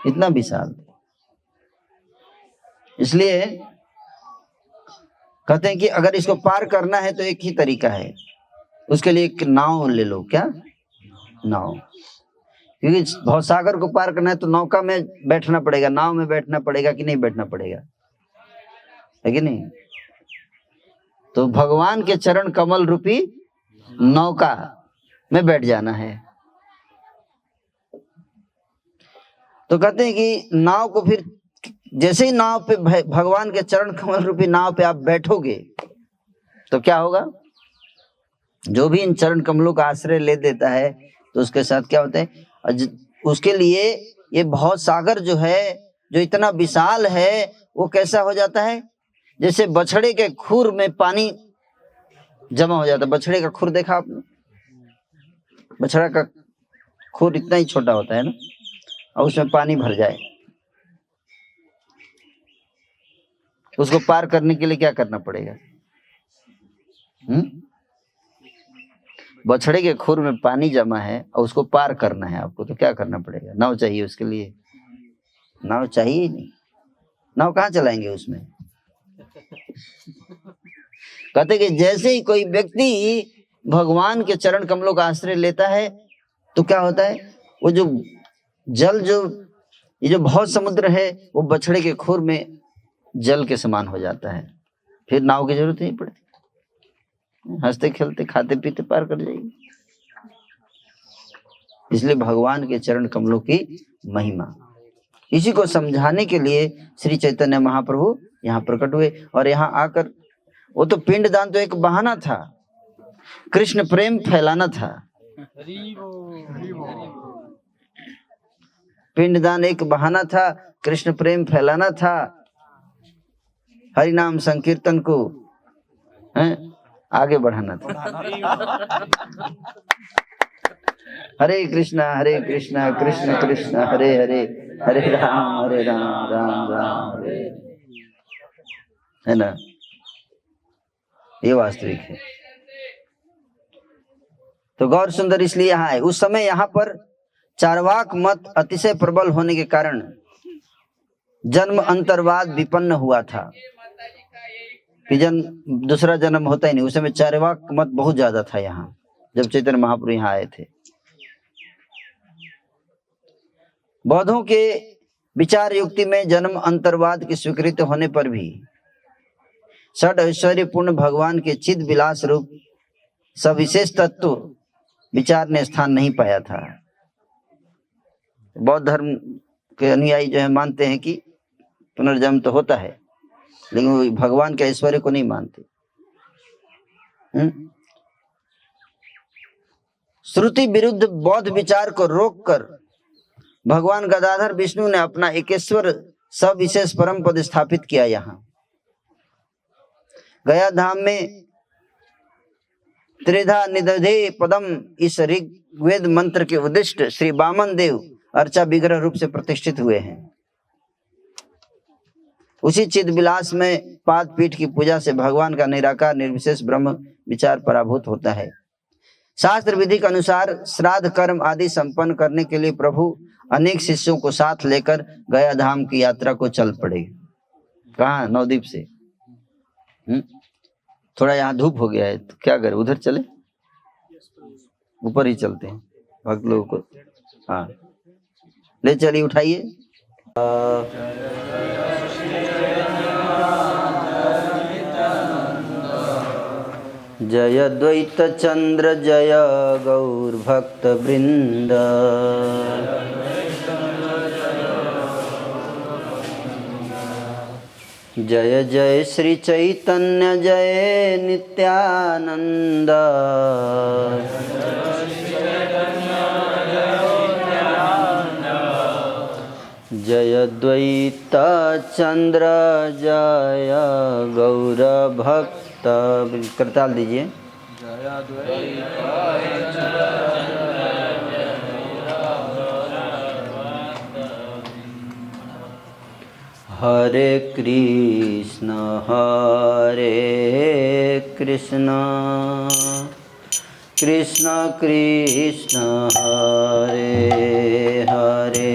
इतना विशाल। इसलिए कहते हैं कि अगर इसको पार करना है तो एक ही तरीका है, उसके लिए एक नाव ले लो। क्या? नाव। क्योंकि भवसागर को पार करना है तो नौका में बैठना पड़ेगा, नाव में बैठना पड़ेगा कि नहीं बैठना पड़ेगा, है कि नहीं? तो भगवान के चरण कमल रूपी नौका में बैठ जाना है। तो कहते हैं कि नाव को फिर जैसे ही नाव पे भगवान के चरण कमल रूपी नाव पे आप बैठोगे तो क्या होगा? जो भी इन चरण कमलों का आश्रय ले देता है तो उसके साथ क्या होता है? उसके लिए ये भव सागर जो है, जो इतना विशाल है, वो कैसा हो जाता है? जैसे बछड़े के खुर में पानी जमा हो जाता है। बछड़े का खुर देखा आपने? बछड़ा का खुर इतना ही छोटा होता है ना, और उसमें पानी भर जाए, उसको पार करने के लिए क्या करना पड़ेगा? बछड़े के खुर में पानी जमा है और उसको पार करना है आपको, तो क्या करना पड़ेगा? नाव चाहिए उसके लिए। नाव चाहिए ही नहीं, नाव कहाँ चलाएंगे उसमें? कहते कि जैसे ही कोई व्यक्ति भगवान के चरण कमलों का आश्रय लेता है तो क्या होता है? वो जो जल, जो ये जो भव समुद्र है, वो बछड़े के खुर में जल के समान हो जाता है। फिर नाव की जरूरत नहीं पड़ती, हंसते खेलते खाते पीते पार कर जाएगी। इसलिए भगवान के चरण कमलों की महिमा, इसी को समझाने के लिए श्री चैतन्य महाप्रभु यहाँ प्रकट हुए। और यहाँ आकर, वो तो पिंडदान तो एक बहाना था, कृष्ण प्रेम फैलाना था। पिंडदान एक बहाना था, कृष्ण प्रेम फैलाना था, हरि नाम संकीर्तन को आगे बढ़ाना था। हरे कृष्णा कृष्ण कृष्ण हरे हरे, हरे राम राम राम हरे, है ना? ये वास्तविक है। तो गौर सुंदर इसलिए यहाँ है। उस समय यहाँ पर चार्वाक मत अतिशय प्रबल होने के कारण जन्म अंतरवाद विपन्न हुआ था कि दूसरा जन्म होता ही नहीं। उस समय चार्वाक मत बहुत ज्यादा था यहाँ, जब चैतन्य महाप्रभु यहाँ आए थे। बौद्धों के विचार युक्ति में जन्म अंतरवाद की स्वीकृति होने पर भी षड ऐश्वर्य पूर्ण भगवान के चिद विलास रूप सविशेष तत्व विचार ने स्थान नहीं पाया था। बौद्ध धर्म के अनुयायी जो है मानते हैं कि पुनर्जन्म तो होता है, लेकिन वो भगवान के ऐश्वर्य को नहीं मानते। श्रुति विरुद्ध बौद्ध विचार को रोककर भगवान गदाधर विष्णु ने अपना एकेश्वर सविशेष परम पद स्थापित किया। यहाँ गया धाम में त्रिधा निदधे पदम, इस ऋग्वेद मंत्र के उद्दिष्ट श्री वामन देव अर्चा विग्रह रूप से प्रतिष्ठित हुए हैं। उसी चिद विलास में पाद पीठ की पूजा से भगवान का निराकार निर्विशेष ब्रह्म विचार पराभूत होता है। शास्त्र विधि के अनुसार श्राद्ध कर्म आदि संपन्न करने के लिए प्रभु अनेक शिष्यों को साथ लेकर गया धाम की यात्रा को चल पड़े। कहाँ? नवद्वीप से। थोड़ा यहाँ धूप हो गया है तो क्या करें, उधर चले, ऊपर ही चलते हैं भक्त लोगों को। हाँ ले चलिए, उठाइए। जय द्वैत चंद्र जय गौर भक्त वृंद, जय जय श्री चैतन्य जय नित्यानंद, जयद्वैत चंद्र जय गौर भक्त। करताल दीजिए। हरे कृष्ण कृष्ण कृष्ण हरे हरे,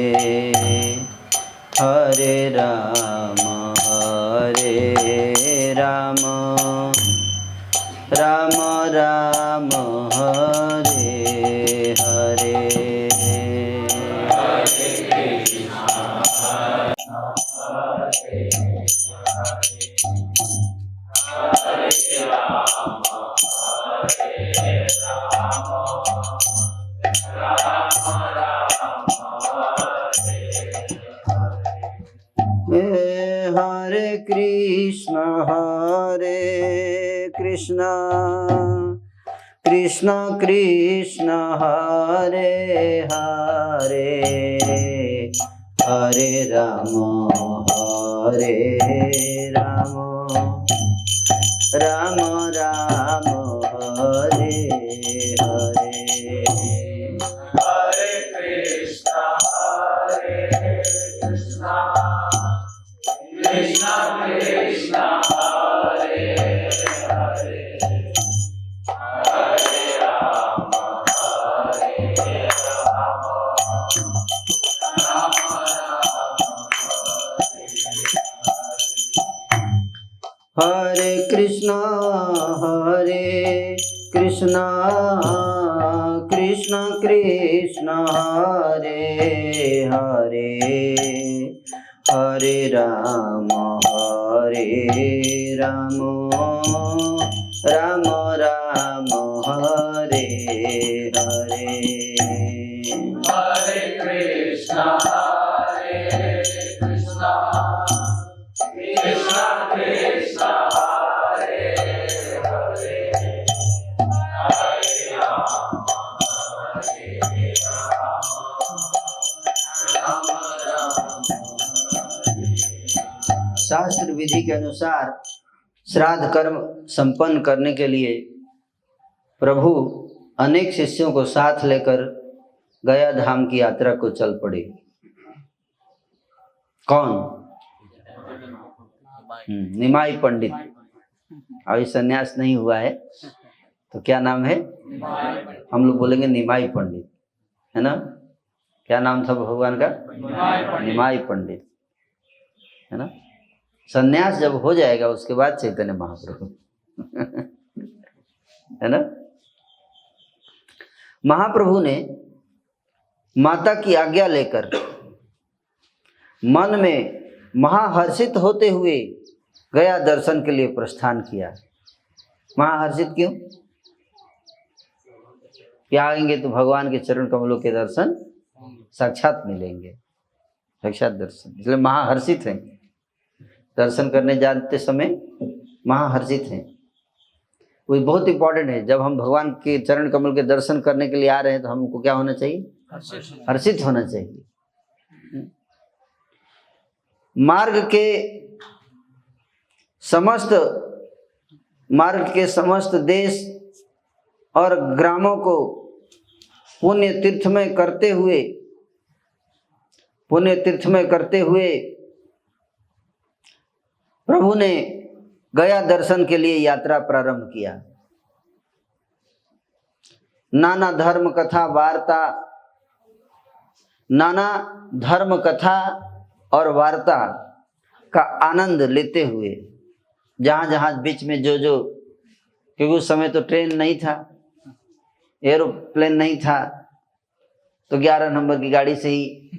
हरे राम राम राम हरे हरे। हरे कृष्ण कृष्ण कृष्ण हरे हरे, हरे राम राम राम हरे हरे। हरे कृष्ण कृष्ण कृष्ण हरे हरे, हरे राम राम हरे कृष्ण कृष्ण कृष्ण हरे हरे, हरे राम राम राम हरे हरे। हरे कृष्ण कृष्ण कृष्ण कृष्ण हरे हरे, हरे राम राम राम। शास्त्र विधि के अनुसार श्राद्ध कर्म संपन्न करने के लिए प्रभु अनेक शिष्यों को साथ लेकर गया धाम की यात्रा को चल पड़े। कौन? निमाई पंडित। अभी संन्यास नहीं हुआ है तो क्या नाम है? हम लोग बोलेंगे निमाई पंडित, है ना? क्या नाम था भगवान का? निमाई पंडित, है ना? संन्यास जब हो जाएगा उसके बाद चैतन्य महाप्रभु है ना? महाप्रभु ने माता की आज्ञा लेकर मन में महाहर्षित होते हुए गया दर्शन के लिए प्रस्थान किया। महाहर्षित क्यों? क्या आएंगे तो भगवान के चरण कमलों के दर्शन साक्षात मिलेंगे, साक्षात दर्शन, इसलिए महाहर्षित हैं। दर्शन करने जाते समय महाहर्षित हैं। वो बहुत इंपॉर्टेंट है। जब हम भगवान के चरण कमल के दर्शन करने के लिए आ रहे हैं तो हमको क्या होना चाहिए? हर्षित होना चाहिए। मार्ग के समस्त देश और ग्रामों को पुण्य तीर्थ में करते हुए प्रभु ने गया दर्शन के लिए यात्रा प्रारंभ किया। नाना धर्म कथा और वार्ता का आनंद लेते हुए जहाँ बीच में जो क्योंकि उस समय तो ट्रेन नहीं था, एरोप्लेन नहीं था, तो 11 नंबर की गाड़ी से ही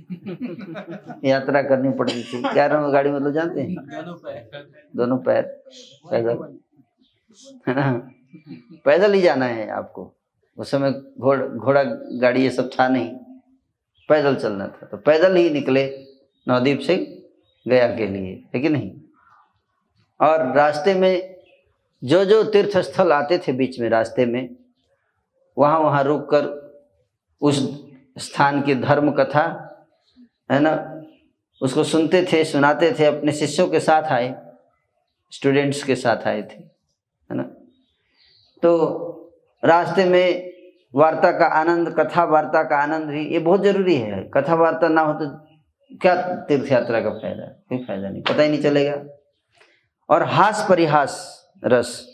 यात्रा करनी पड़ती थी। 11 नंबर गाड़ी मतलब जानते हैं? दोनों पैर पैदल, है ना? पैदल ही जाना है आपको। उस समय घोड़ा गाड़ी ये सब था नहीं, पैदल चलना था, तो पैदल ही निकले नवद्वीप से गया के लिए, है कि नहीं? और रास्ते में जो तीर्थ स्थल आते थे बीच में रास्ते में, वहाँ रुक कर उस स्थान की धर्म कथा, है ना, उसको सुनते थे, सुनाते थे, अपने शिष्यों के साथ आए, स्टूडेंट्स के साथ आए थे, है ना। तो रास्ते में वार्ता का आनंद, कथा वार्ता का आनंद भी ये बहुत जरूरी है। कथा वार्ता ना हो तो क्या तीर्थ यात्रा का फायदा, कोई फायदा नहीं, पता ही नहीं चलेगा। और हास परिहास रस,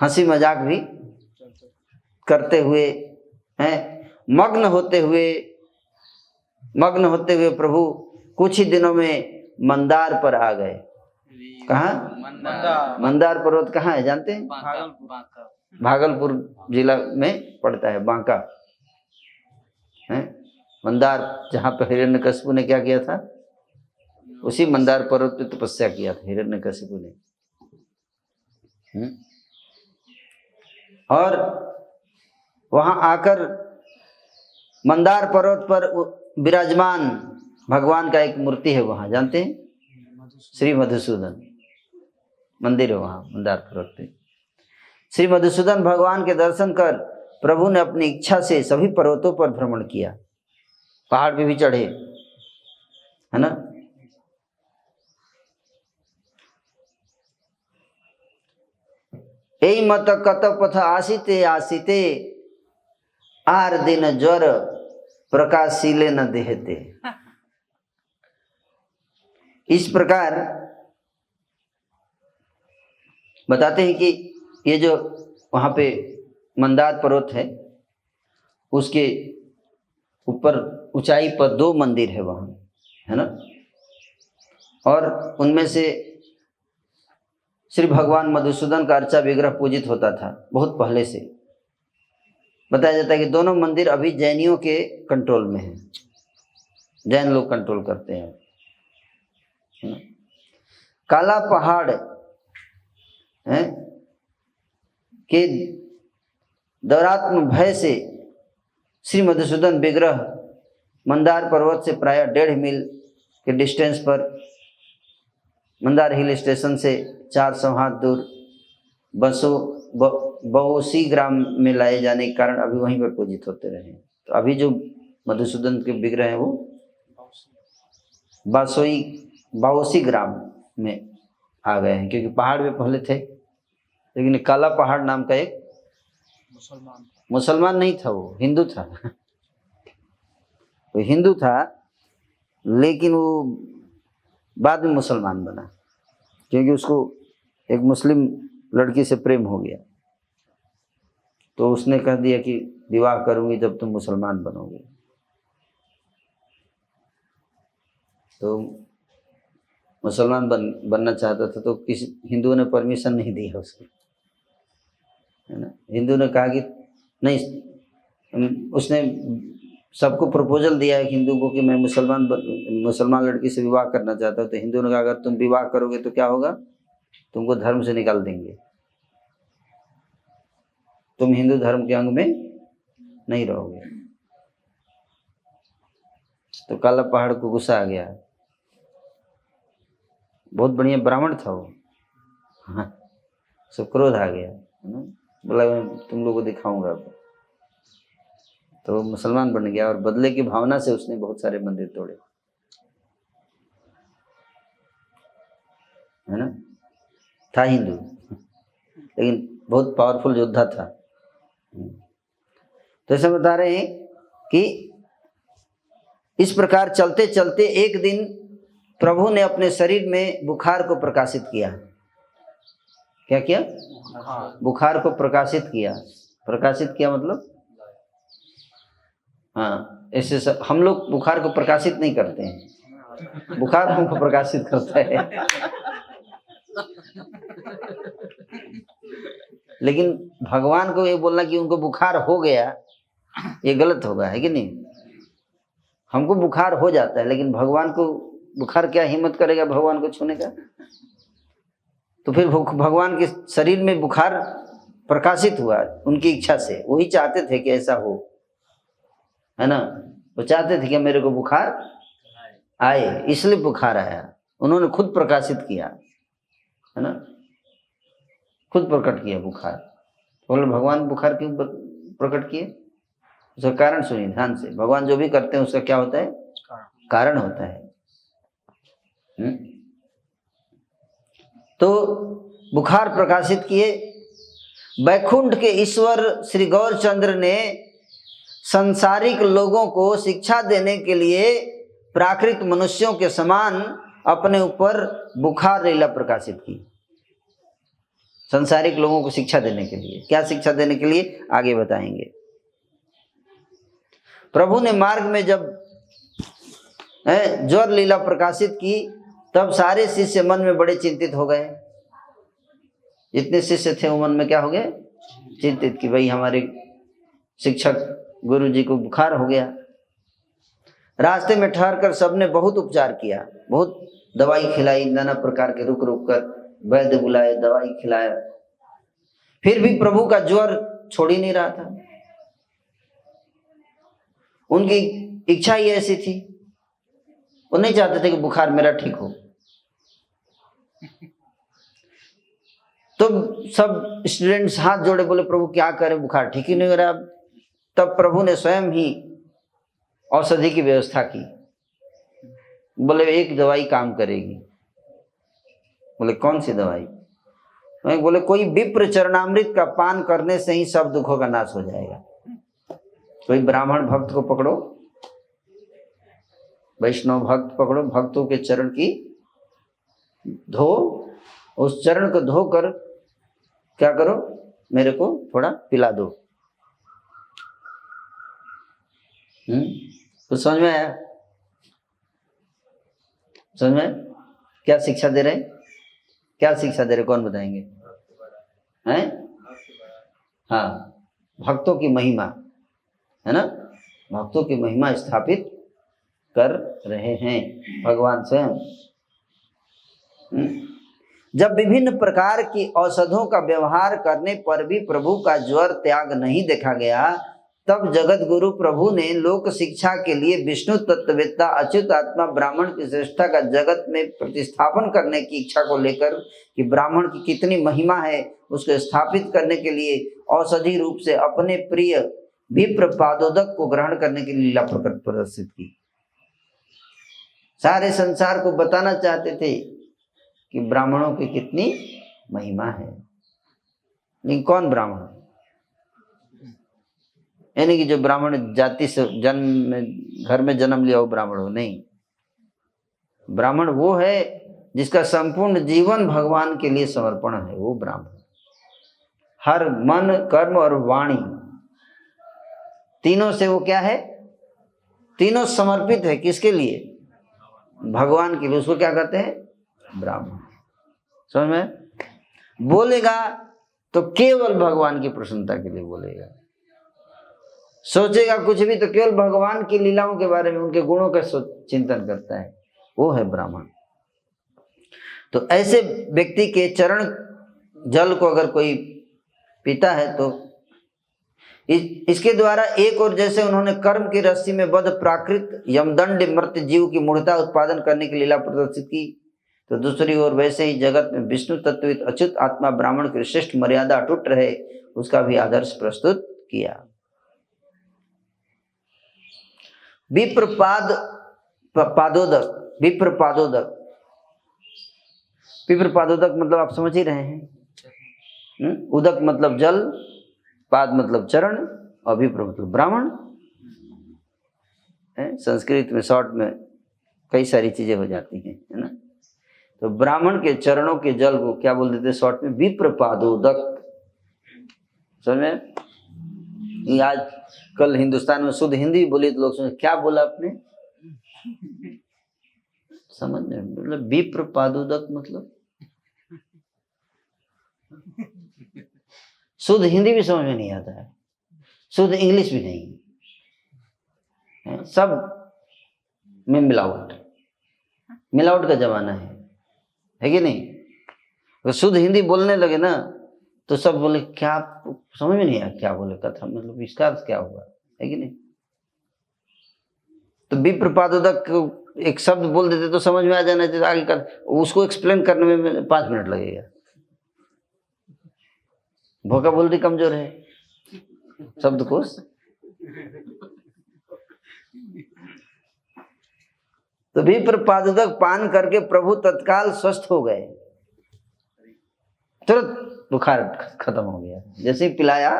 हंसी मजाक भी करते हुए हैं, मग्न होते हुए प्रभु कुछ ही दिनों में मंदार पर आ गए। कहाँ? मंदार पर्वत कहाँ है जानते हैं? भागलपुर जिला में पड़ता है, बांका है। मंदार जहाँ पे हिरण्यकशिपु ने क्या किया था, उसी मंदार पर्वत पे तपस्या किया था हिरण्यकशिपु ने। और वहां आकर मंदार पर्वत पर विराजमान भगवान का एक मूर्ति है, वहां जानते हैं, श्री मधुसूदन मंदिर है वहां मंदार पर्वत पे। श्री मधुसूदन भगवान के दर्शन कर प्रभु ने अपनी इच्छा से सभी पर्वतों पर भ्रमण किया, पहाड़ पे भी चढ़े, है ना। एई मत कत पथ आसिते आसिते आर दिन ज्वर प्रकाशीले न देहते। इस प्रकार बताते हैं कि ये जो वहां पे मंदार पर्वत है, उसके ऊपर ऊंचाई पर 2 मंदिर है वहां, है ना। और उनमें से श्री भगवान मधुसूदन का अर्चा विग्रह पूजित होता था बहुत पहले से। बताया जाता है कि दोनों मंदिर अभी जैनियों के कंट्रोल में है, जैन लोग कंट्रोल करते हैं, है ना। काला पहाड़ है के दौरात्म भय से श्री मधुसूदन विग्रह मंदार पर्वत से प्राय 1.5 मील के डिस्टेंस पर मंदार हिल स्टेशन से 400 हाथ दूर बओसी ग्राम में लाए जाने के कारण अभी वहीं पर पूजित होते रहे। तो अभी जो मधुसूदन के विग्रह हैं वो बओसी ग्राम में आ गए हैं, क्योंकि पहाड़ में पहले थे, लेकिन काला पहाड़ नाम का एक मुसलमान नहीं था, वो हिंदू था। वो हिंदू था, लेकिन वो बाद में मुसलमान बना, क्योंकि उसको एक मुस्लिम लड़की से प्रेम हो गया। तो उसने कह दिया कि विवाह करूंगी जब तुम मुसलमान बनोगे। तो मुसलमान बनना चाहता था, तो किसी हिंदुओं ने परमिशन नहीं दिया उसको, है ना। हिंदू ने कहा कि नहीं, उसने सबको प्रपोजल दिया है हिंदू को कि मैं मुसलमान लड़की से विवाह करना चाहता हूँ। तो हिंदू ने कहा अगर तुम विवाह करोगे तो क्या होगा, तुमको धर्म से निकाल देंगे, तुम हिंदू धर्म के अंग में नहीं रहोगे। तो काला पहाड़ को गुस्सा आ गया, बहुत बढ़िया ब्राह्मण था वो, हाँ, सब क्रोध आ गया, है ना। बोला मैं तुम लोगों को दिखाऊंगा। तो मुसलमान बन गया और बदले की भावना से उसने बहुत सारे मंदिर तोड़े, है ना। था हिंदू, लेकिन बहुत पावरफुल योद्धा था। तो ऐसा बता रहे हैं कि इस प्रकार चलते चलते एक दिन प्रभु ने अपने शरीर में बुखार को प्रकाशित किया। क्या किया? बुखार को प्रकाशित किया। प्रकाशित किया मतलब, हाँ, ऐसे हम लोग बुखार को प्रकाशित नहीं करते हैं, बुखार हमको प्रकाशित करता है। लेकिन भगवान को ये बोलना कि उनको बुखार हो गया, ये गलत होगा, है कि नहीं। हमको बुखार हो जाता है, लेकिन भगवान को बुखार क्या हिम्मत करेगा भगवान को छूने का। तो फिर भगवान के शरीर में बुखार प्रकाशित हुआ उनकी इच्छा से, वही चाहते थे कि ऐसा हो, है ना। वो चाहते थे कि मेरे को बुखार आए, इसलिए बुखार आया। उन्होंने खुद प्रकाशित किया, है ना, खुद प्रकट किया बुखार। बोले भगवान बुखार क्यों प्रकट किए, उसका कारण सुनिए ध्यान से। भगवान जो भी करते हैं उसका क्या होता है, कारण होता है। तो बुखार प्रकाशित किए। वैकुंठ के ईश्वर श्री गौरचंद्र ने संसारिक लोगों को शिक्षा देने के लिए प्राकृत मनुष्यों के समान अपने ऊपर बुखार लीला प्रकाशित की। संसारिक लोगों को शिक्षा देने के लिए। क्या शिक्षा देने के लिए, आगे बताएंगे। प्रभु ने मार्ग में जब ज्वर लीला प्रकाशित की, तब सारे शिष्य मन में बड़े चिंतित हो गए। जितने शिष्य थे वो मन में क्या हो गए, चिंतित, कि भाई हमारे शिक्षक गुरु जी को बुखार हो गया। रास्ते में ठहर कर सबने बहुत उपचार किया, बहुत दवाई खिलाई, नाना प्रकार के रुक रुक कर वैद्य बुलाए, दवाई खिलाया, फिर भी प्रभु का ज्वर छोड़ ही नहीं रहा था। उनकी इच्छा ही ऐसी थी, वो नहीं चाहते थे कि बुखार मेरा ठीक हो। तो सब स्टूडेंट्स हाथ जोड़े, बोले प्रभु क्या करें, बुखार ठीक ही नहीं हो रहा। तब प्रभु ने स्वयं ही औषधि की व्यवस्था की। बोले एक दवाई काम करेगी। बोले कौन सी दवाई? बोले कोई विप्र चरणामृत का पान करने से ही सब दुखों का नाश हो जाएगा। कोई ब्राह्मण भक्त को पकड़ो, वैष्णव भक्त पकड़ो, भक्तों के चरण की धो, उस चरण को धोकर क्या करो, मेरे को थोड़ा पिला दो। तो समझ में आया? समझ में क्या शिक्षा दे रहे? क्या शिक्षा दे रहे, कौन बताएंगे? हैं? हाँ, भक्तों की महिमा है ना, भक्तों की महिमा स्थापित कर रहे हैं भगवान स्वयं। जब विभिन्न प्रकार की औषधों का व्यवहार करने पर भी प्रभु का ज्वर त्याग नहीं देखा गया, तब जगत गुरु प्रभु ने लोक शिक्षा के लिए विष्णु तत्ववेत्ता अच्युत आत्मा ब्राह्मण की श्रेष्ठता का जगत में प्रतिस्थापन करने की इच्छा को लेकर, कि ब्राह्मण की कितनी महिमा है, उसको स्थापित करने के लिए औषधि रूप से अपने प्रिय विप्र पादोदक को ग्रहण करने की लीला प्रदर्शित की। सारे संसार को बताना चाहते थे कि ब्राह्मणों की कितनी महिमा है। लेकिन कौन ब्राह्मण? यानी कि जो ब्राह्मण जाति से जन्म में घर में जन्म लिया वो ब्राह्मण हो? नहीं, ब्राह्मण वो है जिसका संपूर्ण जीवन भगवान के लिए समर्पण है, वो ब्राह्मण। हर मन कर्म और वाणी तीनों से वो क्या है, तीनों समर्पित है। किसके लिए? भगवान के लिए। उसको क्या कहते हैं? ब्राह्मण। समझ में? बोलेगा तो केवल भगवान की प्रसन्नता के लिए बोलेगा, सोचेगा कुछ भी तो केवल भगवान की लीलाओं के बारे में, उनके गुणों का चिंतन करता है, वो है ब्राह्मण। तो ऐसे व्यक्ति के चरण जल को अगर कोई पीता है तो इसके द्वारा एक और जैसे उन्होंने कर्म की रस्सी में बद्ध प्राकृत यमदंड मृत जीव की मूढ़ता उत्पादन करने की लीला प्रदर्शित की, तो दूसरी ओर वैसे ही जगत में विष्णु तत्वित अच्युत आत्मा ब्राह्मण की श्रेष्ठ मर्यादा अटूट रहे, उसका भी आदर्श प्रस्तुत किया। विप्रपाद पादोदक, विप्रपादोदक, विप्रपादोदक मतलब आप समझ ही रहे हैं। उदक मतलब जल, पाद मतलब चरण, और विप्र मतलब ब्राह्मण। संस्कृत में शॉर्ट में कई सारी चीजें हो जाती हैं, है ना। तो ब्राह्मण के चरणों के जल को क्या बोल देते शॉर्ट में? विप्रपादोदक। समझ में? आज कल हिंदुस्तान में शुद्ध हिंदी बोली तो लोग समझ क्या बोला आपने, समझ में? मतलब विप्रपादोदक मतलब शुद्ध हिंदी भी समझ में नहीं आता है, शुद्ध इंग्लिश भी नहीं है, सब में मिलावट, मिलावट का जमाना है कि नहीं? अगर शुद्ध हिंदी बोलने लगे ना तो सब बोले क्या, समझ में नहीं आया क्या बोले, कथा मतलब इसका अर्थ क्या हुआ, है कि नहीं? तो विप्रपादोदक एक शब्द बोल देते तो समझ में आ जाना चाहिए, आगे कर उसको एक्सप्लेन करने में 5 मिनट लगेगा। वोकैबुलरी कमजोर है, शब्दकोश। तो विप्र पादुदक पान करके प्रभु तत्काल स्वस्थ हो गए, तुरंत बुखार खत्म हो गया। जैसे ही पिलाया,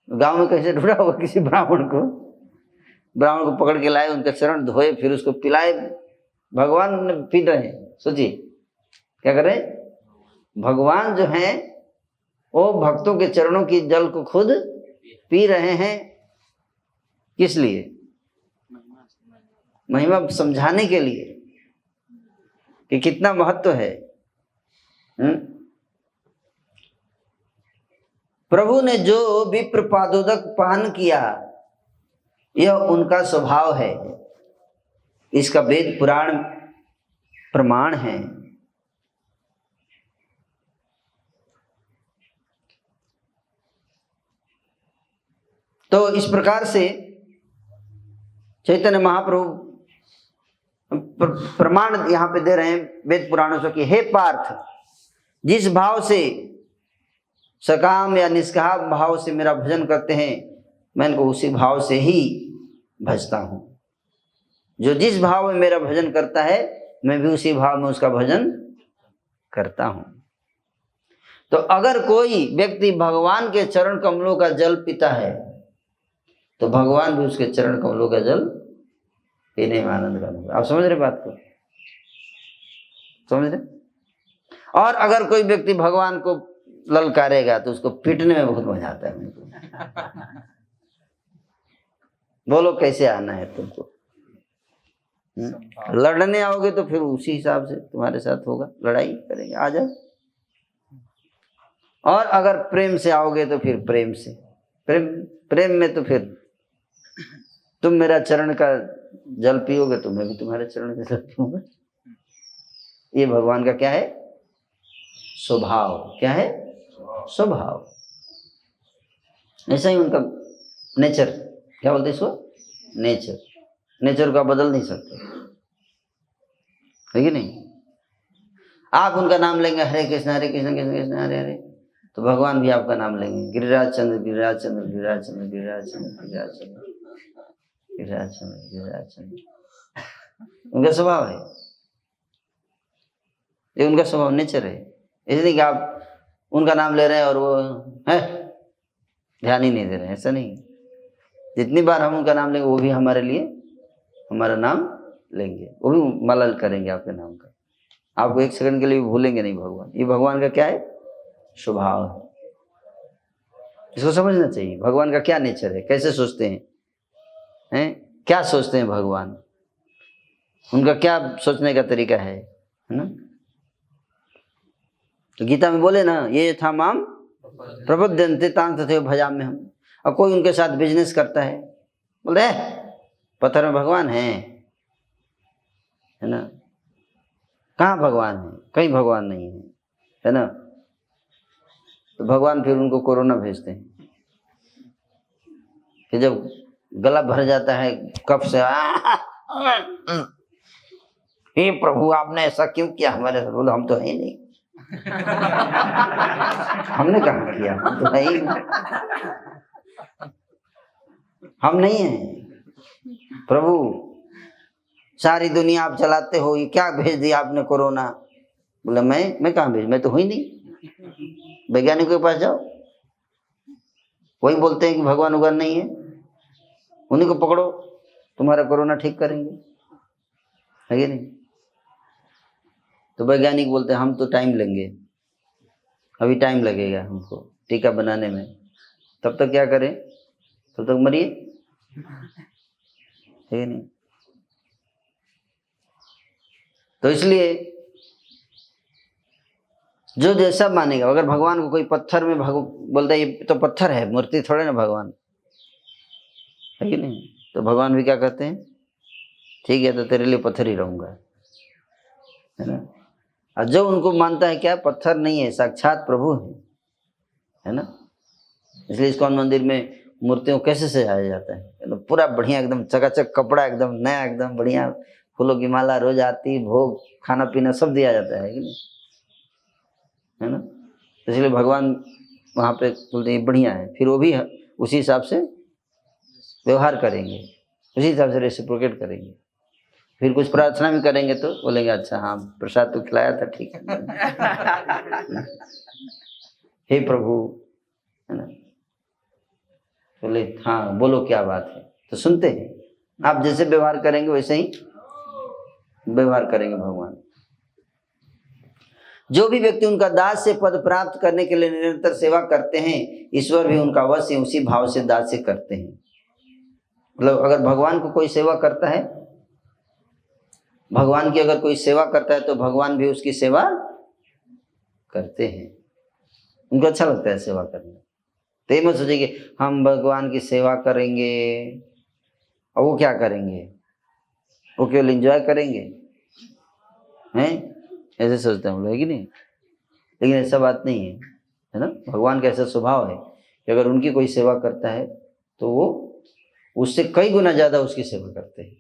गांव में कैसे ढूंढा होगा किसी ब्राह्मण को पकड़ के लाए, उनके चरण धोए, फिर उसको पिलाए। भगवान पी रहे हैं, सोचिए क्या कर रहे हैं। भगवान जो हैं वो भक्तों के चरणों की जल को खुद पी रहे हैं। किस लिए? महिमा समझाने के लिए कि कितना महत्व है। प्रभु ने जो विप्र पादोदक पान किया, यह उनका स्वभाव है। इसका वेद पुराण प्रमाण है। तो इस प्रकार से चैतन्य महाप्रभु प्रमाण यहां पे दे रहे हैं वेद पुराणों से कि हे पार्थ, जिस भाव से सकाम या निष्काम भाव से मेरा भजन करते हैं, मैं इनको उसी भाव से ही भजता हूं। जो जिस भाव में मेरा भजन करता है, मैं भी उसी भाव में उसका भजन करता हूं। तो अगर कोई व्यक्ति भगवान के चरण कमलों का जल पीता है, तो भगवान भी उसके चरण कमलों का जल पीने में आनंद का। आप समझ रहे बात को? समझ रहे? और अगर कोई व्यक्ति भगवान को ललकारेगा तो उसको पीटने में बहुत मजा आता है। बोलो कैसे आना है तुमको? लड़ने आओगे तो फिर उसी हिसाब से तुम्हारे साथ होगा, लड़ाई करेंगे, आ जाओ। और अगर प्रेम से आओगे तो फिर प्रेम से, प्रेम में तो फिर तुम मेरा चरण का जल पियोगे तो मैं भी तुम्हारे चरण का जल पीऊंगा। ये भगवान का क्या है? स्वभाव। क्या है? स्वभाव। ऐसा ही उनका नेचर, क्या बोलते हैं इसको? नेचर। नेचर को आप बदल नहीं सकते, है कि नहीं? आप उनका नाम लेंगे हरे कृष्ण कृष्ण कृष्ण हरे हरे, तो भगवान भी आपका नाम लेंगे, गिरिराज चंद्र गिरिराज चंद्र गिरिराज चंद्र गिरिराज चंद्र गिरिराज चंद्र गिरिराज चंद्र गिरिराज चंद्र। उनका स्वभाव है, ये उनका स्वभाव, नेचर है। इसलिए कि आप उनका नाम ले रहे हैं और वो है ध्यान ही नहीं दे रहे हैं, ऐसा नहीं। जितनी बार हम उनका नाम लेंगे, वो भी हमारे लिए हमारा नाम लेंगे, वो भी मलल करेंगे आपके नाम का। आपको एक सेकंड के लिए भी भूलेंगे नहीं भगवान। ये भगवान का क्या है? स्वभाव है। इसको समझना चाहिए। भगवान का क्या नेचर है, कैसे सोचते हैं, क्या सोचते हैं भगवान, उनका क्या सोचने का तरीका है ना? तो गीता में बोले ना, ये था माम प्रबुद्धन्ते तां तथैव भजाम्य हम। और कोई उनके साथ बिजनेस करता है, बोले पत्थर में भगवान है ना? कहाँ भगवान है? कहीं भगवान नहीं है ना? तो भगवान फिर उनको कोरोना भेजते हैं। फिर जब गला भर जाता है कफ से, हे प्रभु आपने ऐसा क्यों किया हमारे साथ? बोलो हम तो है ही नहीं। हमने कहाँ किया? हम तो है ही नहीं, हम नहीं हैं। प्रभु सारी दुनिया आप चलाते हो, ये क्या भेज दिया आपने कोरोना? बोला मैं कहाँ भेज, मैं तो हुई नहीं। वैज्ञानिकों के पास जाओ, वही बोलते हैं कि भगवान उगवान नहीं है, उन्हीं को पकड़ो, तुम्हारा कोरोना ठीक करेंगे, है कि नहीं? तो वैज्ञानिक बोलते हैं हम तो टाइम लेंगे, अभी टाइम लगेगा हमको टीका बनाने में, तब तक क्या करें? तब तक मरिए, है कि नहीं? तो इसलिए जो जैसा मानेगा, अगर भगवान को कोई पत्थर में बोलता है ये तो पत्थर है, मूर्ति थोड़े ना भगवान, है कि नहीं? तो भगवान भी क्या कहते हैं? ठीक है, तो तेरे लिए पत्थर ही रहूंगा, है ना? और जो उनको मानता है क्या पत्थर नहीं है, साक्षात प्रभु है ना? इसलिए इस्कॉन मंदिर में मूर्तियों कैसे सजाया जाता है, तो पूरा बढ़िया एकदम चकाचक कपड़ा, एकदम नया, एकदम बढ़िया, फूलों की माला, रोज आरती, भोग, खाना पीना सब दिया जाता है कि नहीं, है ना? इसलिए भगवान वहाँ पे बोलते हैं बढ़िया है, फिर वो भी उसी हिसाब से व्यवहार करेंगे, उसी हिसाब से रेसिप्रोकेट करेंगे। फिर कुछ प्रार्थना भी करेंगे तो बोलेंगे अच्छा हाँ प्रसाद तो खिलाया था, ठीक है। हे प्रभु, है ना, बोले हाँ बोलो क्या बात है, तो सुनते हैं। आप जैसे व्यवहार करेंगे वैसे ही व्यवहार करेंगे भगवान। जो भी व्यक्ति उनका दास से पद प्राप्त करने के लिए निरंतर सेवा करते हैं, ईश्वर भी उनका वश उसी भाव से दास से करते हैं। मतलब अगर भगवान को कोई सेवा करता है, भगवान की अगर कोई सेवा करता है तो भगवान भी उसकी सेवा करते हैं। उनको अच्छा लगता है सेवा करना। तो ये मत सोचिए कि हम भगवान की सेवा करेंगे और वो क्या करेंगे, वो केवल एंजॉय करेंगे, हैं? ऐसे सोचते हैं हम लोग, है कि नहीं? लेकिन ऐसा बात नहीं है ना। भगवान का ऐसा स्वभाव है कि अगर उनकी कोई सेवा करता है तो वो उससे कई गुना ज्यादा उसकी सेवा करते हैं।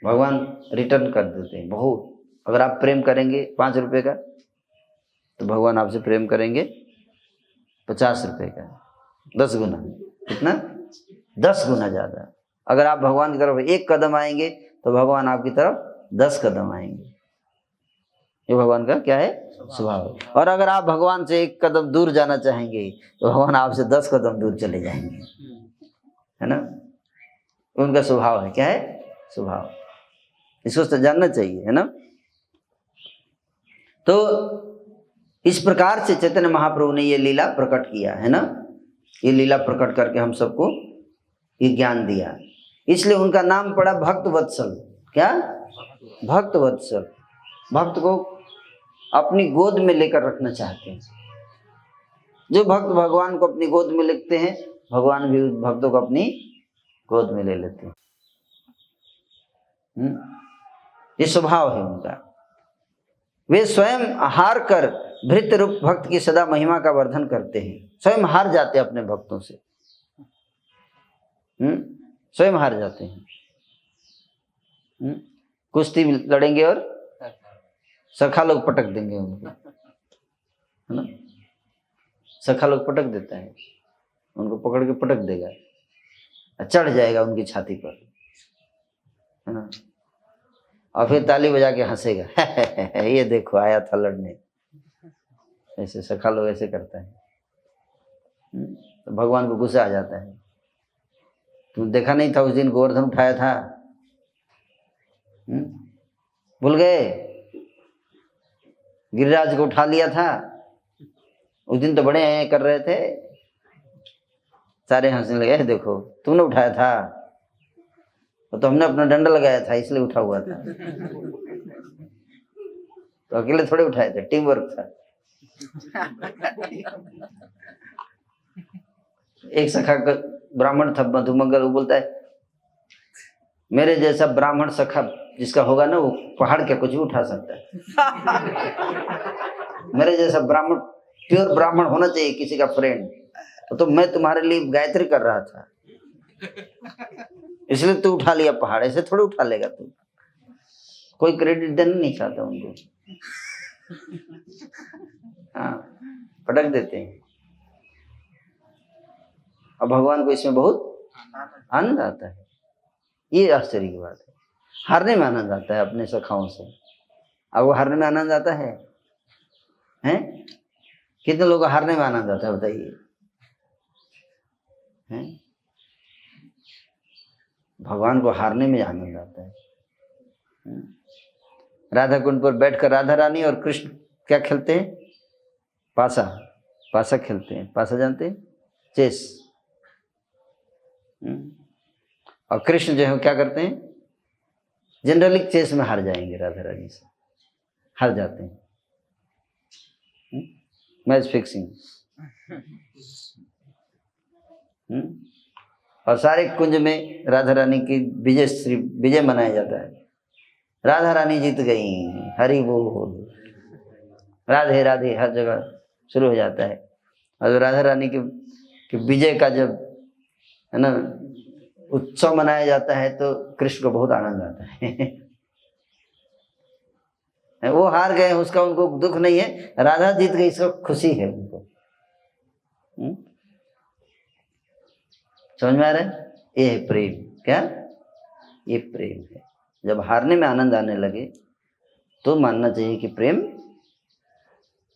भगवान रिटर्न कर देते हैं बहुत। अगर आप प्रेम करेंगे 5 रुपए का तो भगवान आपसे प्रेम करेंगे 50 रुपए का, 10 गुना। कितना? 10 गुना ज्यादा। अगर आप भगवान की तरफ 1 कदम आएंगे तो भगवान आपकी तरफ 10 कदम आएंगे। ये भगवान का क्या है? स्वभाव है। और अगर आप भगवान से 1 कदम दूर जाना चाहेंगे तो भगवान आपसे 10 कदम दूर चले जाएंगे, है ना। उनका स्वभाव है। क्या है? स्वभाव। इसको तो जानना चाहिए, है ना। तो इस प्रकार से चैतन्य महाप्रभु ने ये लीला प्रकट किया, है ना। ये लीला प्रकट करके हम सबको ये ज्ञान दिया। इसलिए उनका नाम पड़ा भक्त वत्सल। क्या? भक्त वत्सल। भक्त को अपनी गोद में लेकर रखना चाहते हैं। जो भक्त भगवान को अपनी गोद में लेते हैं, भगवान भी भक्तों को अपनी गोद में ले लेते हैं। ये स्वभाव है उनका। वे स्वयं हार कर भृत्य रूप भक्त की सदा महिमा का वर्धन करते हैं। स्वयं हार जाते हैं अपने भक्तों से, स्वयं हार जाते हैं। कुश्ती लड़ेंगे और सखा लोग पटक देंगे उनको, है ना। सखा लोग पटक देता है, उनको पकड़ के पटक देगा, चढ़ जाएगा उनकी छाती पर, है ना। और फिर ताली बजा के हंसेगा, ये देखो आया था लड़ने। ऐसे सखा लोग ऐसे करता है। तो भगवान को गुस्सा आ जाता है। तुम देखा नहीं था उस दिन गोवर्धन उठाया था, भूल गए? गिरिराज को उठा लिया था उस दिन, तो बड़े कर रहे थे। सारे हंसने लगे, देखो तुमने उठाया था, तो हमने अपना डंडा लगाया था इसलिए उठा हुआ था। तो अकेले थोड़े उठाए थे, टीम वर्क था। एक सखा ब्राह्मण था मधुमंगल, वो बोलता है मेरे जैसा ब्राह्मण सखा जिसका होगा ना, वो पहाड़ के कुछ भी उठा सकता है। मेरे जैसा ब्राह्मण, प्योर ब्राह्मण होना चाहिए किसी का फ्रेंड। तो मैं तुम्हारे लिए गायत्री कर रहा था इसलिए तू उठा लिया पहाड़, ऐसे थोड़े उठा लेगा तू। कोई क्रेडिट देना नहीं चाहता उनको। हाँ, पटक देते हैं। और भगवान को इसमें बहुत आनंद आता है। ये आश्चर्य की बात है। हारने में आनंद आता है अपने सखाओं से। अब वो हारने में आनंद आता है, हैं? कितने लोगों को हारने में आनंद आता है बताइए, हैं? भगवान को हारने में आनंद आता है। राधा कुंड पर बैठकर राधा रानी और कृष्ण क्या खेलते हैं? पासा। पासा खेलते हैं। पासा जानते हैं? चेस। और कृष्ण जो है क्या करते हैं? जनरली चेस में हार जाएंगे, राधा रानी से हार जाते हैं। Match fixing. और सारे कुंज में राधा रानी की विजय मनाया जाता है। राधा रानी जीत गई, हरि बोल, राधे राधे हर जगह शुरू हो जाता है। और राधा रानी के विजय का जब, है ना, उत्सव मनाया जाता है तो कृष्ण को बहुत आनंद आता है। वो हार गए उसका उनको दुख नहीं है, राधा जीत गई इसका खुशी है उनको। समझ में आ रहा है? ये है प्रेम। क्या? ये प्रेम है। जब हारने में आनंद आने लगे तो मानना चाहिए कि प्रेम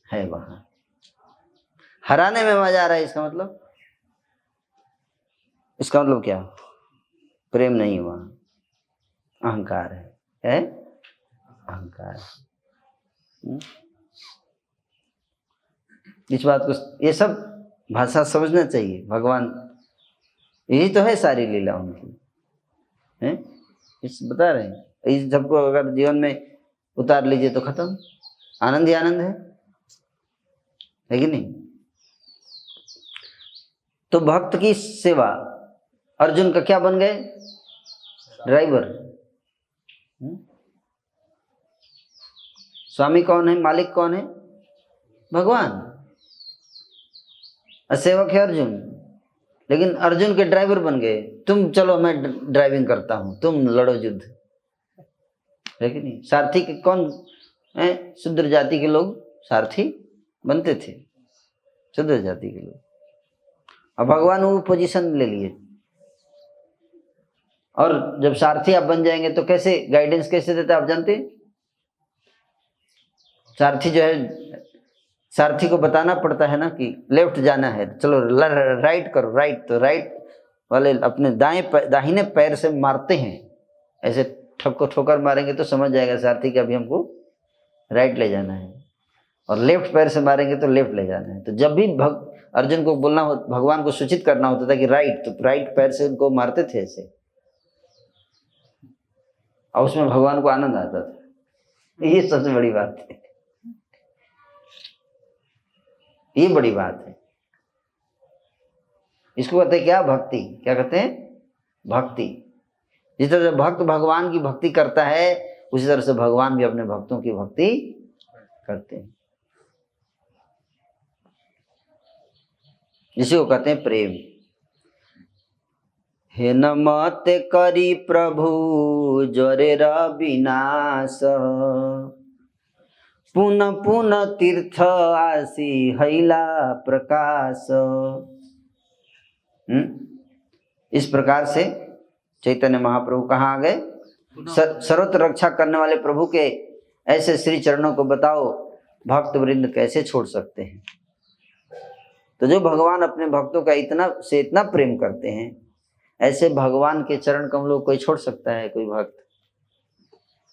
है वहां। हराने में मजा आ रहा है, इसका मतलब क्या? प्रेम नहीं, वहां अहंकार है अहंकार। इस बात को, ये सब भाषा समझना चाहिए। भगवान यही तो है सारी लीला उनकी, है इस बता रहे हैं। इस सबको अगर जीवन में उतार लीजिए तो खत्म, आनंद ही आनंद है कि नहीं? तो भक्त की सेवा, अर्जुन का क्या बन गए? ड्राइवर। स्वामी कौन है? मालिक कौन है? भगवान। सेवक है अर्जुन, लेकिन अर्जुन के ड्राइवर बन गए। तुम चलो, मैं ड्राइविंग करता हूं, तुम लड़ो युद्ध, है कि नहीं? सारथी के कौन है? शूद्र जाति के लोग सारथी बनते थे, शूद्र जाति के लोग। अब भगवान वो पोजीशन ले लिए, और जब सारथी आप बन जाएंगे तो कैसे गाइडेंस कैसे देता आप जानते हैं? सारथी जो है, सारथी को बताना पड़ता है ना कि लेफ्ट जाना है, चलो राइट करो, राइट। तो राइट वाले अपने दाहिने पैर से मारते हैं, ऐसे ठोकर मारेंगे तो समझ जाएगा सारथी कि अभी हमको राइट ले जाना है, और लेफ्ट पैर से मारेंगे तो लेफ्ट ले जाना है। तो जब भी अर्जुन को बोलना हो, भगवान को सूचित करना होता था कि राइट, तो राइट पैर से उनको मारते थे ऐसे, और उसमें भगवान को आनंद आता था। ये सबसे बड़ी बात है, ये बड़ी बात है। इसको कहते हैं क्या? भक्ति। क्या कहते हैं? भक्ति। जिस तरह से भक्त भगवान की भक्ति करता है, उसी तरह से भगवान भी अपने भक्तों की भक्ति करते हैं। जिसे को कहते हैं प्रेम। हे न मत करी प्रभु जोरेर विनाश, पुनः पुनः तीर्थ आसी हैला प्रकाश। इस प्रकार से चैतन्य महाप्रभु कहाँ आ गए? सर्वत्र रक्षा करने वाले प्रभु के ऐसे श्री चरणों को बताओ भक्त वृंद कैसे छोड़ सकते हैं। तो जो भगवान अपने भक्तों का इतना प्रेम करते हैं, ऐसे भगवान के चरण कमलों कोई छोड़ सकता है? कोई भक्त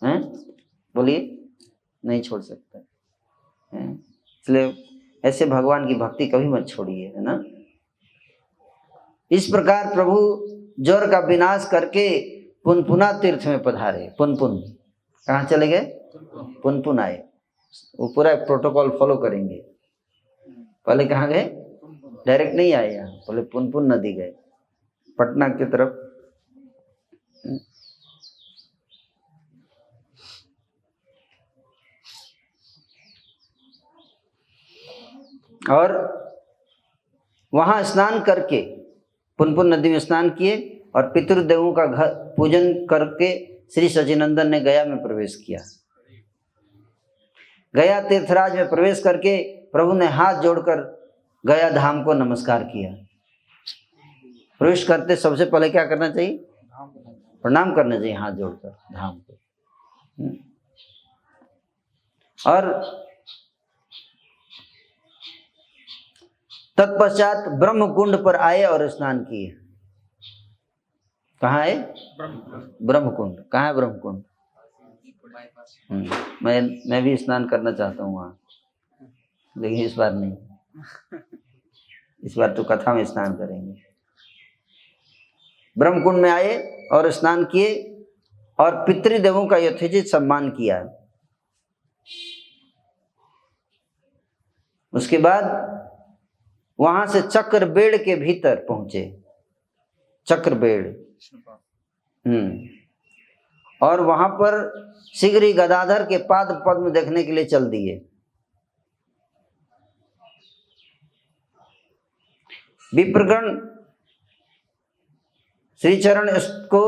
हैं? बोलिए, नहीं छोड़ सकता है। इसलिए ऐसे भगवान की भक्ति कभी मत छोड़िए, है ना। इस प्रकार प्रभु जोर का विनाश करके पुनपुना तीर्थ में पधारे। पुनपुन कहाँ चले गए? पुनपुन आए। वो पूरा प्रोटोकॉल फॉलो करेंगे। पहले कहाँ गए? डायरेक्ट नहीं आए यहाँ, पहले पुनपुन नदी गए, पटना की तरफ। और वहां स्नान करके, पुनपुन नदी में स्नान किए, और पितृदेवों का घर पूजन करके श्री सचिनंदन ने गया में प्रवेश किया। गया तीर्थराज में प्रवेश करके प्रभु ने हाथ जोड़कर गया धाम को नमस्कार किया। प्रवेश करते सबसे पहले क्या करना चाहिए? प्रणाम करना चाहिए, हाथ जोड़कर धाम को। और तत्पश्चात ब्रह्म कुंड पर आए और स्नान किए। कहाँ आए? ब्रह्म कुंड। कहाँ है ब्रह्म कुंड? मैं भी स्नान करना चाहता हूँ वहाँ, लेकिन इस बार नहीं। इस बार तो कथा में स्नान करेंगे। ब्रह्म कुंड में आए और स्नान किए, और पितृदेवों का यथोचित सम्मान किया। उसके बाद वहां से चक्रबेड़ के भीतर पहुंचे। चक्रबेड़, और वहां पर शीघ्र ही गदाधर के पाद पद्म देखने के लिए चल दिए। विप्रगण श्रीचरण को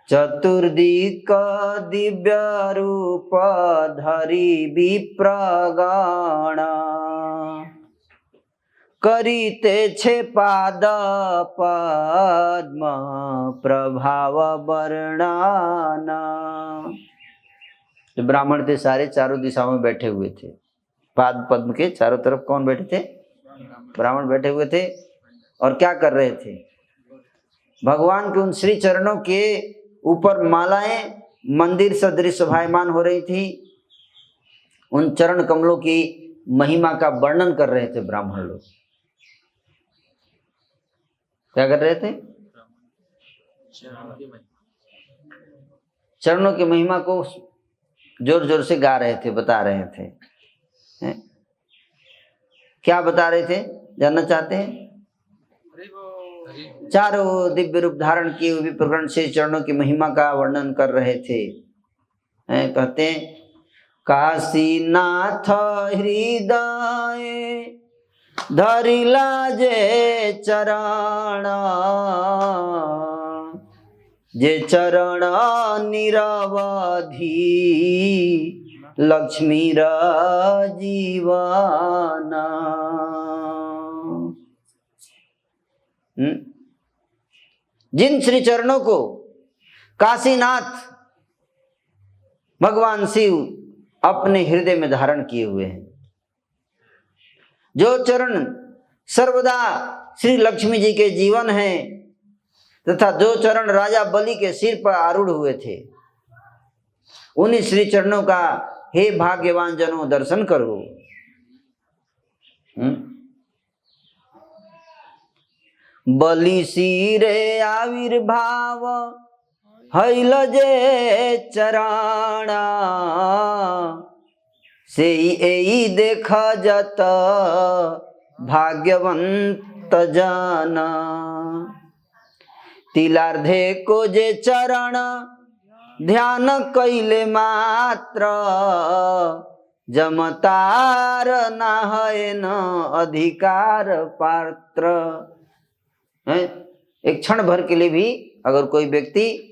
चतुर्दिक दिव्य रूप धरी विप्रगण, करीते छे पाद पद्म प्रभाव वर्णन। जो ब्राह्मण थे सारे चारों दिशाओं में बैठे हुए थे। पाद पद्म के चारों तरफ कौन बैठे थे? ब्राह्मण बैठे हुए थे। और क्या कर रहे थे? भगवान के उन श्री चरणों के ऊपर मालाएं मंदिर सदृश शोभायमान हो रही थी। उन चरण कमलों की महिमा का वर्णन कर रहे थे ब्राह्मण लोग। क्या कर रहे थे? चरणों की महिमा को जोर जोर से गा रहे थे, बता रहे थे। क्या बता रहे थे? जानना चाहते हैं? चारों दिव्य रूप धारण किए हुए प्रकरण से चरणों की महिमा का वर्णन कर रहे थे। कहते हैं काशीनाथ हृदय धरिला जे चरण, जे चरण निरवधि लक्ष्मी जीवन। जिन श्री चरणों को काशीनाथ भगवान शिव अपने हृदय में धारण किए हुए हैं, जो चरण सर्वदा श्री लक्ष्मी जी के जीवन हैं, तथा जो चरण राजा बलि के सिर पर आरूढ़ हुए थे, उन्हीं श्री चरणों का हे भाग्यवान जनों दर्शन करो। बलि सिरे आविर्भाव हैल जे चरण, से एई देख जत भाग्यवंत जन। तिलार्धे को जे चरण ध्यान कैले मात्र, जमतार ना है न अधिकार पात्र। एक क्षण भर के लिए भी अगर कोई व्यक्ति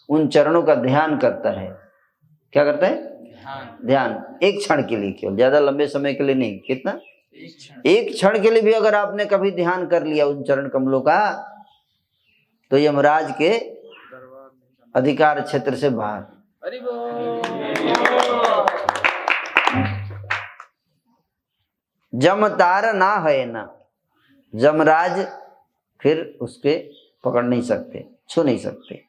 उन चरणों का ध्यान करता है, क्या करता है? ध्यान। एक क्षण के लिए, केवल, ज्यादा लंबे समय के लिए नहीं। कितना? एक क्षण के लिए भी अगर आपने कभी ध्यान कर लिया उन चरण कमलों का, तो यमराज के अधिकार क्षेत्र से बाहर। जमतार ना है ना, जमराज फिर उसके पकड़ नहीं सकते, छू नहीं सकते।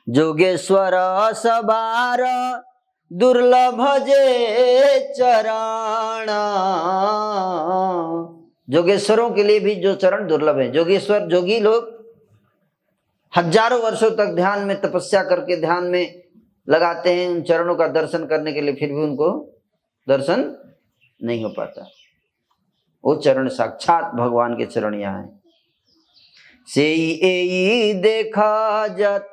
जोगेश्वर सबार दुर्लभ जे चरण, जोगेश्वरों के लिए भी जो चरण दुर्लभ है। जोगेश्वर जोगी लोग हजारों वर्षों तक ध्यान में तपस्या करके ध्यान में लगाते हैं उन चरणों का दर्शन करने के लिए, फिर भी उनको दर्शन नहीं हो पाता। वो चरण साक्षात भगवान के चरण यहाँ है। से एई देखा जत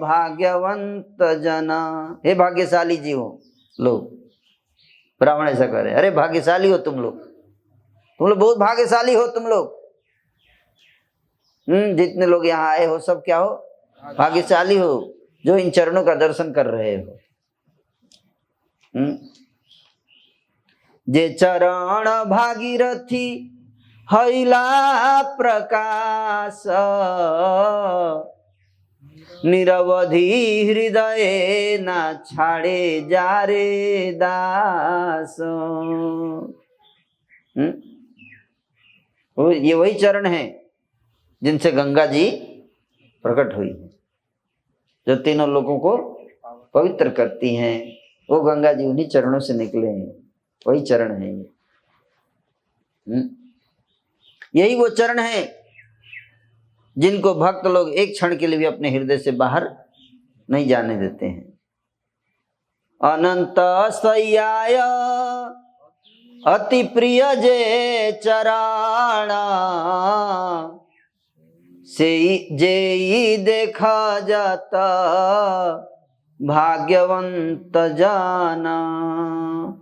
भाग्यवंत जना। हे भाग्यशाली जीवो लोग, ब्राह्मण ऐसा कह रहे, अरे भाग्यशाली हो तुम लोग बहुत भाग्यशाली हो तुम लोग। जितने लोग यहाँ आए हो सब क्या हो? भाग्यशाली हो, जो इन चरणों का दर्शन कर रहे हो। जे चरण भागीरथी हैला प्रकाश, निरवधि हृदय ना छाड़े जारे दास। ये वही चरण है जिनसे गंगा जी प्रकट हुई, जो तीनों लोगों को पवित्र करती हैं। वो गंगा जी उन्हीं चरणों से निकले हैं, वही चरण है ये। यही वो चरण है जिनको भक्त लोग एक क्षण के लिए भी अपने हृदय से बाहर नहीं जाने देते हैं। अनंत सयाय अति प्रिय जे चरण, से जे देखा जाता भाग्यवंत जाना।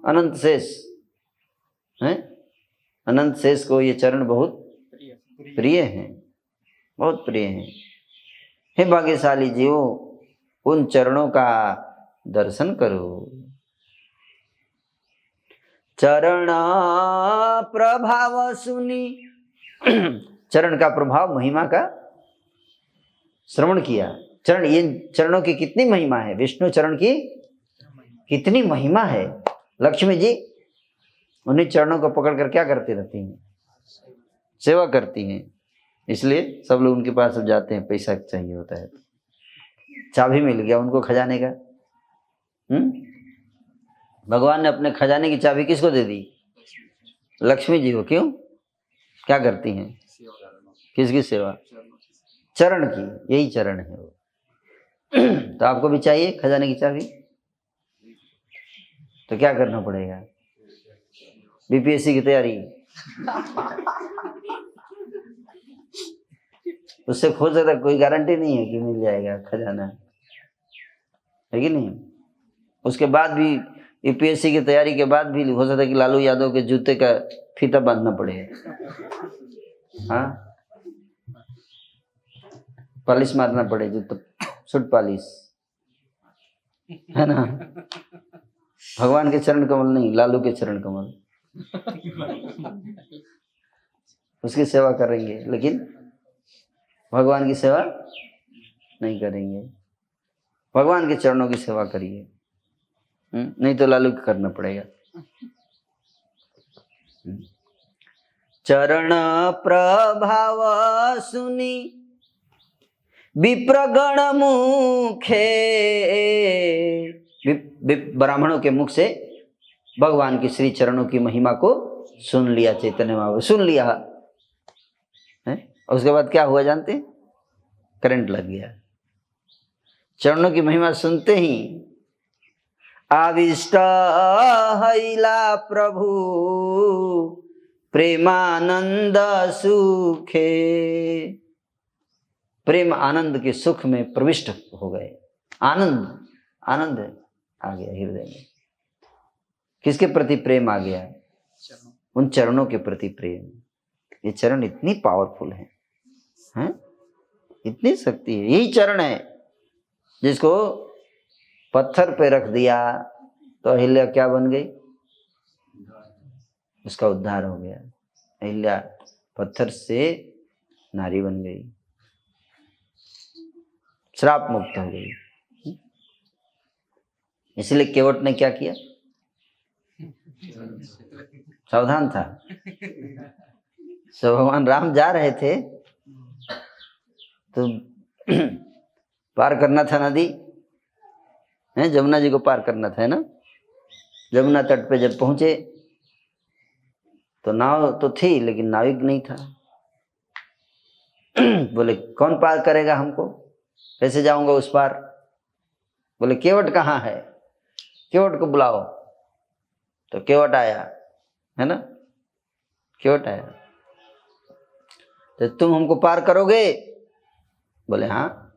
अनंत शेष है, अनंत शेष को ये चरण बहुत प्रिय हैं, बहुत प्रिय हैं। हे भाग्यशाली जीवो, उन चरणों का दर्शन करो। चरण प्रभाव सुनी, चरण का प्रभाव, महिमा का श्रवण किया। चरण, ये चरणों की कितनी महिमा है, विष्णु चरण की कितनी महिमा है। लक्ष्मी जी उन्हीं चरणों को पकड़ कर क्या करती रहती हैं, सेवा करती हैं। इसलिए सब लोग उनके पास अब जाते हैं, पैसा चाहिए होता है। चाबी मिल गया उनको खजाने का। भगवान ने अपने खजाने की चाबी किसको दे दी, लक्ष्मी जी को। क्यों, क्या करती हैं, किसकी सेवा, चरण की, यही चरण है वो। तो आपको भी चाहिए खजाने की चाबी, तो क्या करना पड़ेगा, बीपीएससी की तैयारी। उससे हो सकता कोई गारंटी नहीं है कि मिल जाएगा खजाना, है कि नहीं। उसके बाद भी यूपीएससी की तैयारी के बाद भी हो सकता है कि लालू यादव के जूते का फीता बांधना पड़ेगा, हाँ, पॉलिश मारना पड़े जूते, सूट पॉलिश, है ना। भगवान के चरण कमल नहीं, लालू के चरण कमल, उसकी सेवा करेंगे, लेकिन भगवान की सेवा नहीं करेंगे। भगवान के चरणों की सेवा करिए, नहीं तो लालू को करना पड़ेगा। चरण प्रभाव सुनी विप्रगण मुखे, ब्राह्मणों के मुख से भगवान की श्री चरणों की महिमा को सुन लिया चैतन्य महाप्रभु, सुन लिया है। और उसके बाद क्या हुआ जानते, करंट लग गया। चरणों की महिमा सुनते ही आविष्ट हईला प्रभु प्रेमानंद सुखे, प्रेम आनंद के सुख में प्रविष्ट हो गए। आनंद, आनंद आ गया हृदय में। किसके प्रति प्रेम आ गया, उन चरणों के प्रति प्रेम। ये चरण इतनी पावरफुल है, हैं? इतनी शक्ति है। यही चरण है जिसको पत्थर पे रख दिया तो अहिल्या क्या बन गई, उसका उद्धार हो गया। अहिल्या पत्थर से नारी बन गई, श्राप मुक्त हो गई। इसलिए केवट ने क्या किया, सावधान था। तो भगवान राम जा रहे थे तो पार करना था नदी, है जमुना जी को पार करना था, है ना। जमुना तट पे जब पहुंचे तो नाव तो थी लेकिन नाविक नहीं था। बोले कौन पार करेगा हमको, कैसे जाऊंगा उस पार। बोले केवट कहाँ है, केवट को बुलाओ। तो केवट आया, है ना, केवट आया। तो तुम हमको पार करोगे। बोले हाँ,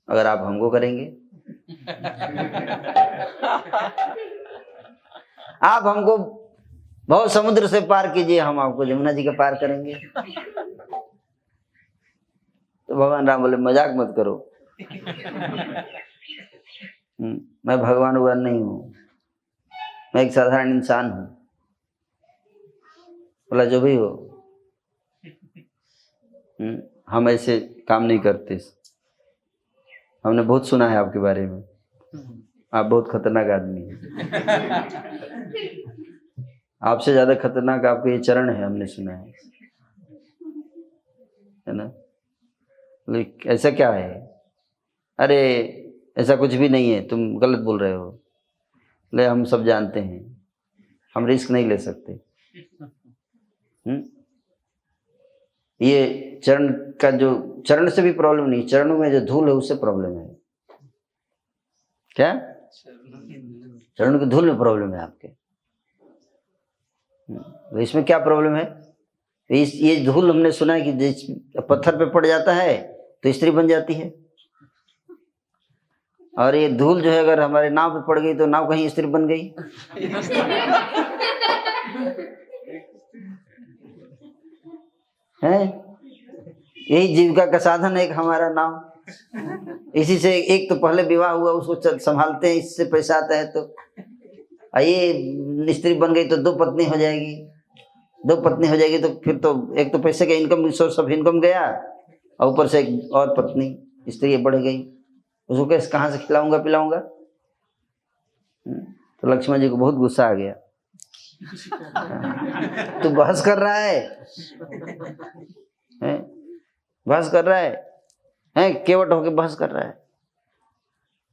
अगर आप हमको करेंगे। आप हमको बहुत समुद्र से पार कीजिए, हम आपको जमुना जी का पार करेंगे। तो भगवान राम बोले मजाक मत करो, मैं भगवान भगवान नहीं हूं, मैं एक साधारण इंसान हूं। बोला जो भी हो, हम ऐसे काम नहीं करते। हमने बहुत सुना है आपके बारे में, आप बहुत खतरनाक आदमी हैं। आपसे ज्यादा खतरनाक आपके ये चरण है, हमने सुना है ना। लेकिन ऐसा क्या है, अरे ऐसा कुछ भी नहीं है, तुम गलत बोल रहे हो। ले हम सब जानते हैं, हम रिस्क नहीं ले सकते। ये चरण का जो, चरण से भी प्रॉब्लम नहीं, चरणों में जो धूल है उससे प्रॉब्लम है। क्या, चरणों की धूल में प्रॉब्लम है आपके। इसमें क्या प्रॉब्लम है, ये धूल हमने सुना है कि जिस पत्थर पे पड़ जाता है तो स्त्री बन जाती है, और ये धूल जो है अगर हमारे नाव पे पड़ गई तो नाव कहीं स्त्री बन गई। है, यही जीविका का साधन है एक हमारा नाव। इसी से एक तो पहले विवाह हुआ उसको संभालते हैं, इससे पैसा आता है, तो ये स्त्री बन गई तो 2 पत्नी हो जाएगी, 2 पत्नी हो जाएगी तो फिर तो एक तो पैसे का इनकम, सोर्स ऑफ इनकम गया, और ऊपर से एक और पत्नी स्त्री बढ़ गई, उसको कैसे कहाँ से खिलाऊंगा पिलाऊंगा। तो लक्ष्मण जी को बहुत गुस्सा आ गया। तू बहस कर रहा है, बहस कर रहा है, केवट होके बहस कर रहा है।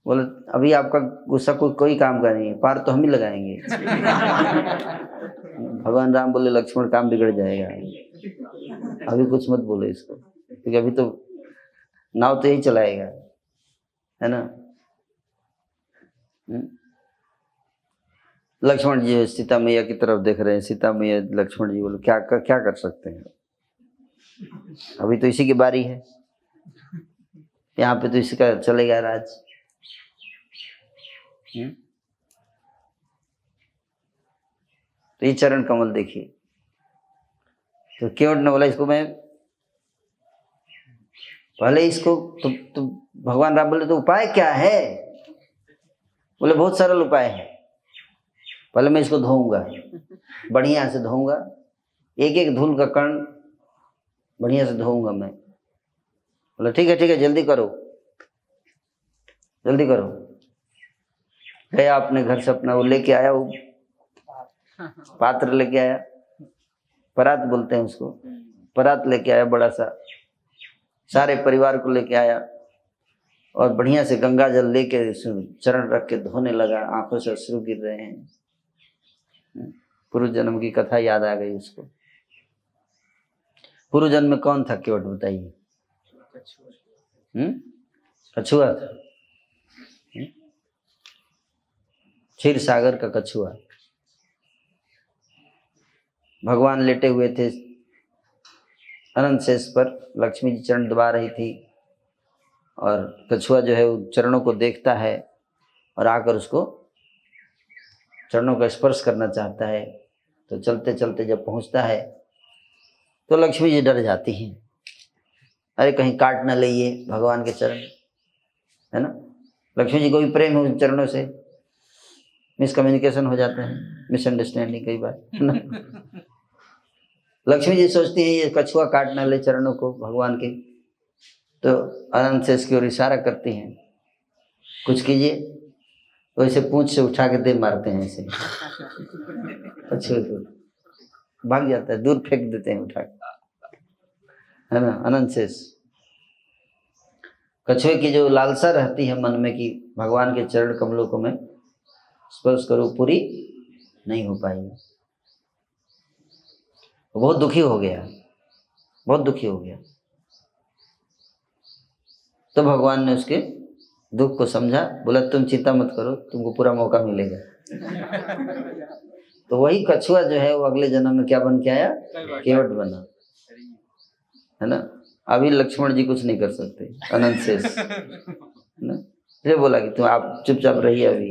बोले अभी आपका गुस्सा कोई काम का नहीं है, पार तो हम ही लगाएंगे। भगवान राम बोले लक्ष्मण काम बिगड़ जाएगा, अभी कुछ मत बोलो इसको, क्योंकि अभी तो नाव तो यही चलाएगा, है ना। लक्ष्मण जी सीता मैया की तरफ देख रहे हैं। सीता मैया लक्ष्मण जी बोले क्या कर सकते हैं, अभी तो इसी की बारी है, यहाँ पे तो इसी का चलेगा राज। तो ये चरण कमल देखिए। तो केवट ने बोला इसको मैं पहले इसको तो भगवान राम बोले तो उपाय क्या है। बोले बहुत सरल उपाय है, पहले मैं इसको धोऊंगा, बढ़िया से धोऊंगा, एक एक धूल का कण बढ़िया से धोऊंगा मैं। बोले ठीक है जल्दी करो। गया अपने घर से अपना वो लेके आया, वो पात्र लेके आया, परात बोलते हैं उसको, परात लेके आया बड़ा सा, सारे परिवार को लेके आया और बढ़िया से गंगा जल लेके चरण रख के धोने लगा। आंखों से अश्रु गिर रहे हैं। पूर्व जन्म की कथा याद आ गई उसको। पूर्व जन्म में कौन था केवट बताइए? कछुआ था, क्षीर सागर का कछुआ। भगवान लेटे हुए थे अनंत शेष पर, लक्ष्मी जी चरण दबा रही थी और कछुआ जो है वो चरणों को देखता है और आकर उसको चरणों का स्पर्श करना चाहता है। तो चलते चलते जब पहुंचता है तो लक्ष्मी जी डर जाती हैं, अरे कहीं काट ना ले ये भगवान के चरण, है ना। लक्ष्मी जी को भी प्रेम है उन चरणों से, मिसकम्युनिकेशन हो जाता है, मिसअंडरस्टैंडिंग कई बार, है ना। लक्ष्मी जी सोचती हैं ये कछुआ काट ना ले चरणों को भगवान के, तो अनंत शेष की ओर इशारा करती हैं, कुछ कीजिए। तो ऐसे पूंछ से उठा के दे मारते हैं ऐसे, कछुए को भाग जाता है, दूर फेंक देते हैं उठा के, है ना। अनंत शेष कछुए की जो लालसा रहती है मन में कि भगवान के चरण कमलों को मैं स्पर्श करूं, पूरी नहीं हो पाई। बहुत दुखी हो गया। तो भगवान ने उसके दुख को समझा, बोला तुम चिंता मत करो, तुमको पूरा मौका मिलेगा। तो वही कछुआ जो है वो अगले जन्म में क्या बन के आया? केवट बना, है ना। अभी लक्ष्मण जी कुछ नहीं कर सकते, अनंत शेष, है ना। ये बोला कि तुम आप चुपचाप रहिए, अभी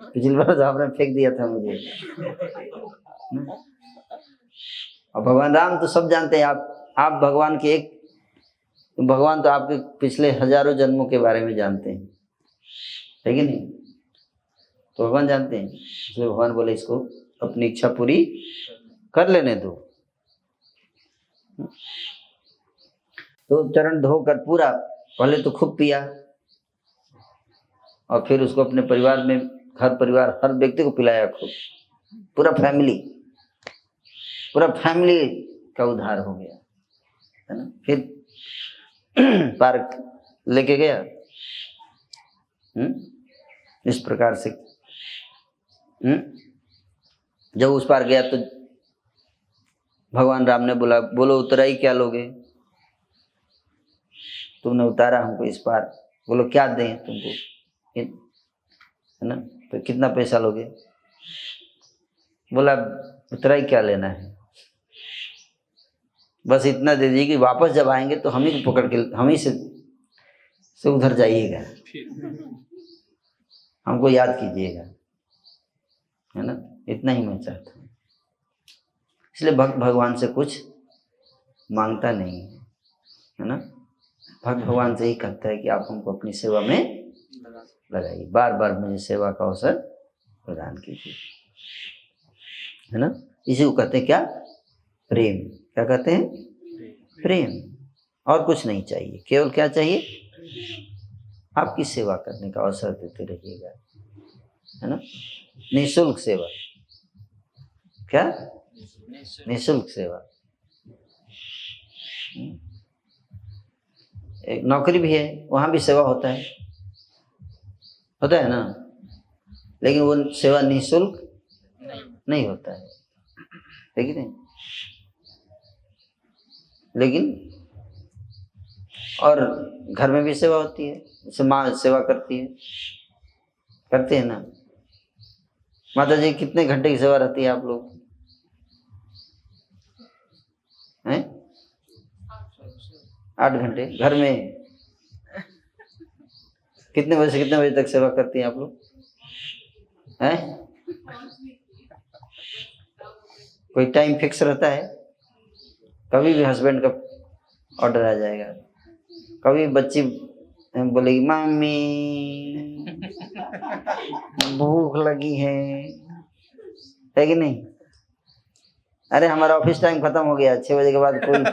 पिछली बार आपने फेंक दिया था मुझे। और भगवान राम तो सब जानते हैं, आप भगवान के एक, भगवान तो आपके पिछले हजारों जन्मों के बारे में जानते हैं, है कि नहीं। तो भगवान जानते हैं, इसलिए भगवान बोले इसको अपनी इच्छा पूरी कर लेने दो। तो चरण धोकर पूरा, पहले तो खूब पिया और फिर उसको अपने परिवार में, हर परिवार हर व्यक्ति को पिलाया खूब, पूरा फैमिली का उद्धार हो गया, है ना। फिर पार्क लेके गया, इस प्रकार से जब उस पार गया तो भगवान राम ने बोला, बोलो उतराई क्या लोगे, तुमने उतारा हमको इस पार, बोलो क्या दें तुमको, है ना। तो कितना पैसा लोगे? बोला उतराई क्या लेना है, बस इतना दे दीजिए कि वापस जब आएंगे तो हम ही को पकड़ के, हम ही से उधर जाइएगा, हमको याद कीजिएगा, है ना। इतना ही मैं चाहता हूँ। इसलिए भक्त भगवान से कुछ मांगता नहीं है, है ना। भक्त भगवान से ही कहता है कि आप हमको अपनी सेवा में लगाइए, बार बार मुझे सेवा का अवसर प्रदान कीजिए, है ना। इसी को कहते हैं क्या? प्रेम। क्या कहते हैं? प्रेम। और कुछ नहीं चाहिए, केवल क्या चाहिए? आपकी सेवा करने का अवसर देते रहिएगा, है ना। निःशुल्क सेवा। क्या? निःशुल्क सेवा। एक नौकरी भी है, वहां भी सेवा होता है ना, लेकिन वो सेवा निःशुल्क नहीं होता है कि नहीं? लेकिन और घर में भी सेवा होती है, जैसे माँ सेवा करती है, करते हैं ना। माता जी कितने घंटे की सेवा रहती है आप लोग हैं? 8 घंटे। घर में कितने बजे से कितने बजे तक सेवा करती हैं आप लोग हैं? कोई टाइम फिक्स रहता है? कभी भी हस्बैंड का ऑर्डर आ जाएगा, कभी बच्ची बोलेगी मम्मी भूख लगी है कि नहीं? अरे हमारा ऑफिस टाइम खत्म हो गया, 6 बजे के बाद कोई